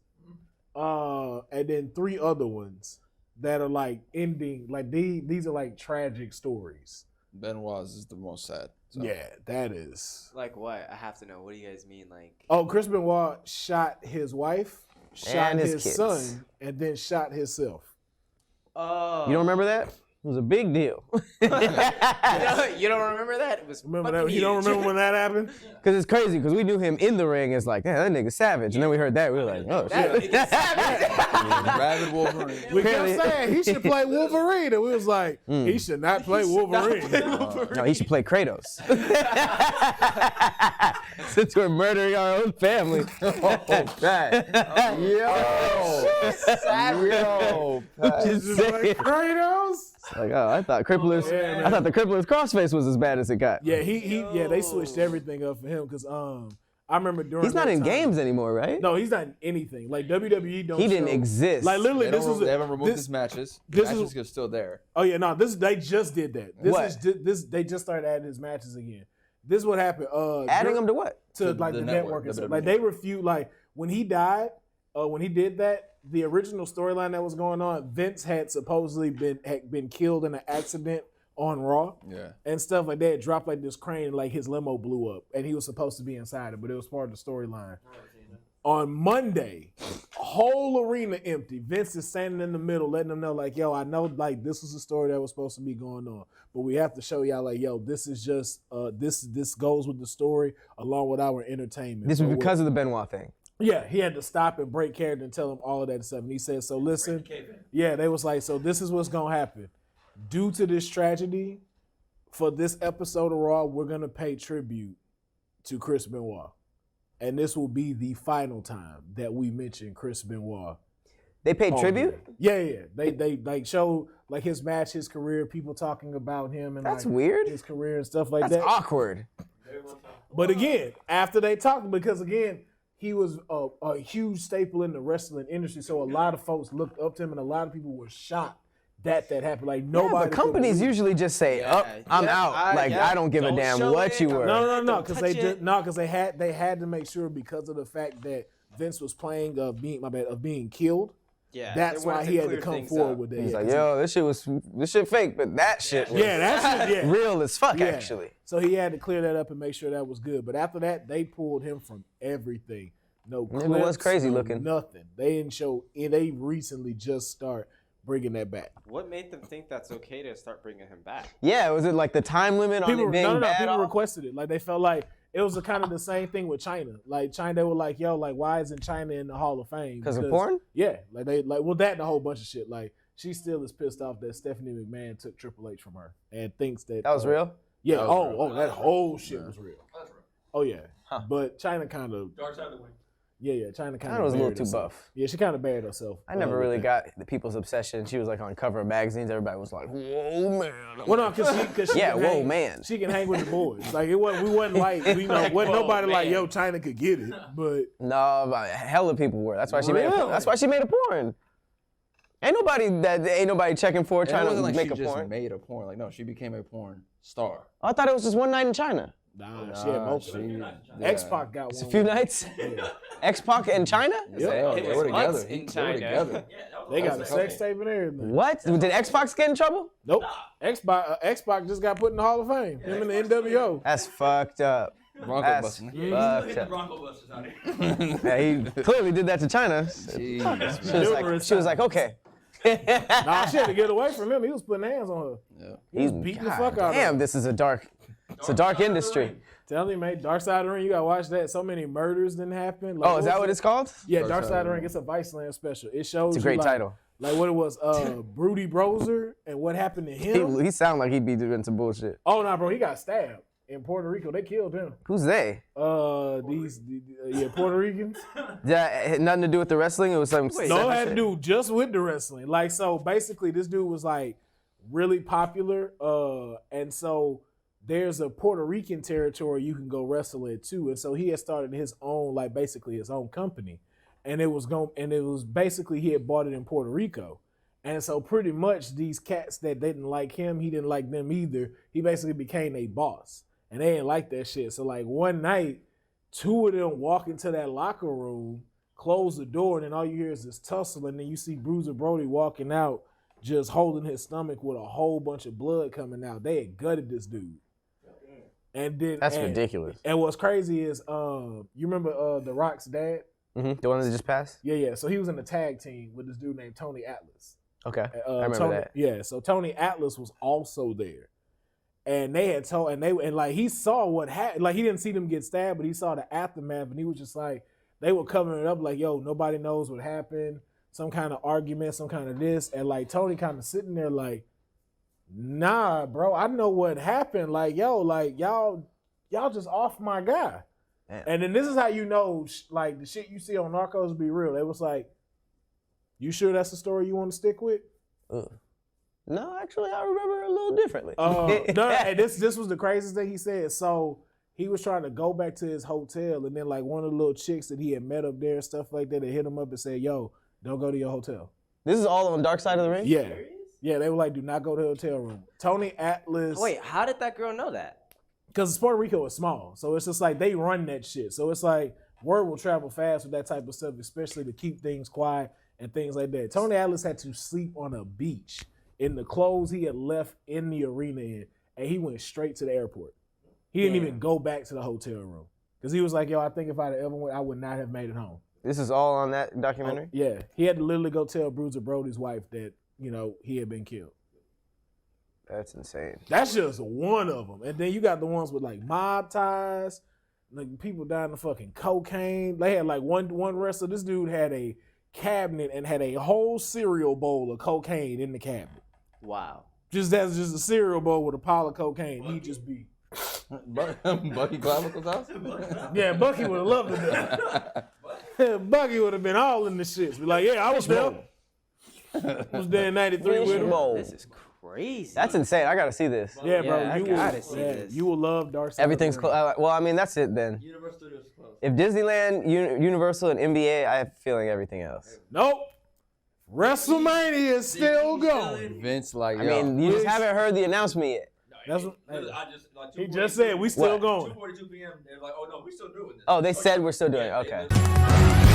and then 3 other ones that are like ending. Like these are like tragic stories. Benoit's is the most sad. So. Yeah, that is. Like what? I have to know. What do you guys mean? Like, Oh, Chris Benoit shot his wife, shot And his his kids. son, and then shot himself. oh, You don't remember that? It was a big deal. you don't remember that? It was Remember fucking that? You don't huge. remember when that happened? Because it's crazy, because we knew him in the ring as like, yeah, that nigga's savage. And then we heard that, we were like, oh, That shit. nigga's savage. Rabid Wolverine. We kept Apparently- saying he should play Wolverine, and we was like, he should not play Wolverine. No, he should play Kratos. Since we're murdering our own family. Yo, Pat. Just Just like saying. Kratos. Like, oh, I thought Crippler's, Yeah, man. I thought the Crippler's crossface was as bad as it got. Yeah, they switched everything up for him because I remember during He's not that in time- games anymore, right? No, he's not in anything. Like WWE don't. He didn't show- exist. Like literally, They, this don't- was they haven't removed this. his matches. this The is- matches are still there. Oh yeah, no, they just did that. This What? is this. They just started adding his matches again. This is what happened. Adding him to what? to To like the the network, network and stuff. WWE. Like they refused. Like when he died, when he did that, the original storyline that was going on, Vince had supposedly been killed in an accident on Raw Yeah. and stuff like that. Dropped like this crane, and, like his limo blew up, and he was supposed to be inside it, but it was part of the storyline. On Monday, whole arena empty. Vince is standing in the middle, letting them know, like, yo, I know, like, this was a story that was supposed to be going on, but we have to show y'all, like, yo, this is just, this goes with the story along with our entertainment. This So was we're- because of the Benoit thing. yeah, he had to stop and break character and tell him all of that stuff. And he said, so listen, yeah, they was like, so this is what's gonna happen. Due to this tragedy, for this episode of Raw, we're gonna pay tribute to Chris Benoit. And this will be the final time that we mention Chris Benoit. They paid on tribute? here. Yeah. They like show like his match, his career, people talking about him and That's like, weird. his career and stuff like That's that. awkward. But again, after they talked, because again, he was a huge staple in the wrestling industry, so a lot of folks looked up to him, and a lot of people were shocked that happened. Like Yeah, nobody. but could companies believe- usually just say, "Oh, I'm Yeah, out." Like yeah. I don't give a Don't damn show what it. you were. No, Don't because touch it. they had to make sure because of the fact that Vince was playing being killed. Yeah, That's they wanted why he had to clear come things forward up. with that. He's Yeah, like, 'cause "Yo, this shit fake, but that shit was yeah, that's yeah. real as fuck, Yeah. actually." So he had to clear that up and make sure that was good. But after that, they pulled him from everything. No Nigga clips, was crazy no looking. Nothing. They didn't show. And they recently just start bringing that back. What made them think that's okay to start bringing him back? Yeah, was it like the time limit on it being bad? People off? requested it. Like they felt like it was kind of the same thing with China. Like China, they were like, "Yo, like why isn't China in the Hall of Fame?" Because of porn? Yeah, like that and a whole bunch of shit. Like she still is pissed off that Stephanie McMahon took Triple H from her and thinks that That was real. Yeah. That was real. That whole shit was real. Oh yeah, Huh. but China kind of. Dark side of the wing. Yeah, China kind of. China was a little too buff. Yeah, she kind of buried herself. I never with really that. got the people's obsession. She was like on cover of magazines. Everybody was like, "Whoa, man!" Well, no, cause she Yeah, can whoa, hang, man. She can hang with the boys. Like we wasn't like wasn't Whoa, nobody like man. yo China could get it, but No, but hella people were. That's why she made. Really? That's why she made a porn. Ain't nobody checking for And it trying to wasn't like make she a just porn. made a porn. Like no, she became a porn star. I thought it was just one night in China. nah, she had both. yeah. X-Pac got It's a one. few nights. X-Pac in China? Yeah, It they was were months together. in They were China. together. Yeah, that was They got a That's a sex couple. tape and everything. What? Did X-Pac get in trouble? Nope. X-Pac just got put in the Hall of Fame. Him and the NWO. That's fucked up. Bronco That's busting. fucked Get the up. Bronco Busters out of here. Yeah, he clearly did that to China. Jeez. She was like, okay. Nah, she had to get away from him. He was putting hands on her. Yeah. He was beating the fuck out of Damn, her. this is a dark industry. Tell you, mate, Dark Side of the Ring, you gotta watch that. So many murders didn't happen. Like, Oh, is that what it's called? Yeah, Dark Side of the Ring. It's a Viceland special. It shows It's a great you, like, title. Like what it was, Broody Brozer and what happened to him. He sound like he'd be doing some bullshit. Oh no, bro, he got stabbed in Puerto Rico. They killed him. Who's they? Puerto Ricans. That had nothing to do with the wrestling. It was some. No, it had to do just with the wrestling. Like, so basically, this dude was like really popular, and so there's a Puerto Rican territory you can go wrestle at too. And so he had started his own, like basically his own company, and it was basically he had bought it in Puerto Rico. And so pretty much these cats that didn't like him, he didn't like them either. He basically became a boss, and they didn't like that shit. So like one night, two of them walk into that locker room, close the door, and then all you hear is this tussle, and then you see Bruiser Brody walking out, just holding his stomach with a whole bunch of blood coming out. They had gutted this dude. And then That's ridiculous. And what's crazy is, you remember The Rock's dad? Mm-hmm. The one that just passed? Yeah. So he was in the tag team with this dude named Tony Atlas. Okay. I remember Tony, that. Yeah. So Tony Atlas was also there, and they had told, and like he saw what happened. Like he didn't see them get stabbed, but he saw the aftermath, and he was just like, they were covering it up, like, yo, nobody knows what happened. Some kind of argument, some kind of this, and like Tony kind of sitting there like, nah, bro, I know what happened. Like, yo, like y'all just off my guy. Damn. And then this is how you know, like the shit you see on Narcos be real. It was like, you sure that's the story you want to stick with? Ugh. No, actually, I remember a little differently. No, and this was the craziest thing he said. So he was trying to go back to his hotel, and then like one of the little chicks that he had met up there and stuff like that, they hit him up and said, yo, don't go to your hotel. This is all on Dark Side of the Ring? Yeah. Yeah, they were like, do not go to the hotel room. Tony Atlas. Wait, how did that girl know that? Because Puerto Rico is small. So it's just like they run that shit. So it's like word will travel fast with that type of stuff, especially to keep things quiet and things like that. Tony Atlas had to sleep on a beach in the clothes he had left in the arena in, and he went straight to the airport. He didn't even go back to the hotel room. Because he was like, yo, I think if I'd ever went, I would not have made it home. This is all on that documentary? Yeah. He had to literally go tell Bruiser Brody's wife that, you know, he had been killed. That's insane. That's just one of them. And then you got the ones with like mob ties, like people dying of fucking cocaine. They had like one wrestler. This dude had a cabinet and had a whole cereal bowl of cocaine in the cabinet. Wow. That's just a cereal bowl with a pile of cocaine. He'd just be. Bucky Clavicle's house? Yeah, Bucky would have loved it. Bucky would have been all in the shits. Be like, yeah, I was there. Was there in 93 with him. This is crazy. That's insane. I gotta see this. Yeah, bro. Yeah, I gotta see this. You will love Dark Side. Everything's close. Well, I mean, that's it then. Universal Studios is closed. If Disneyland, Universal, and NBA, I have a feeling everything else. Nope. WrestleMania is still going. Vince, like, I mean, you just haven't heard the announcement yet. That's what I just, like, he just said. We still What? going. 2:42 p.m. They're like, oh no, we still doing this. Oh, they said we're still doing it. Yeah, Okay. it was-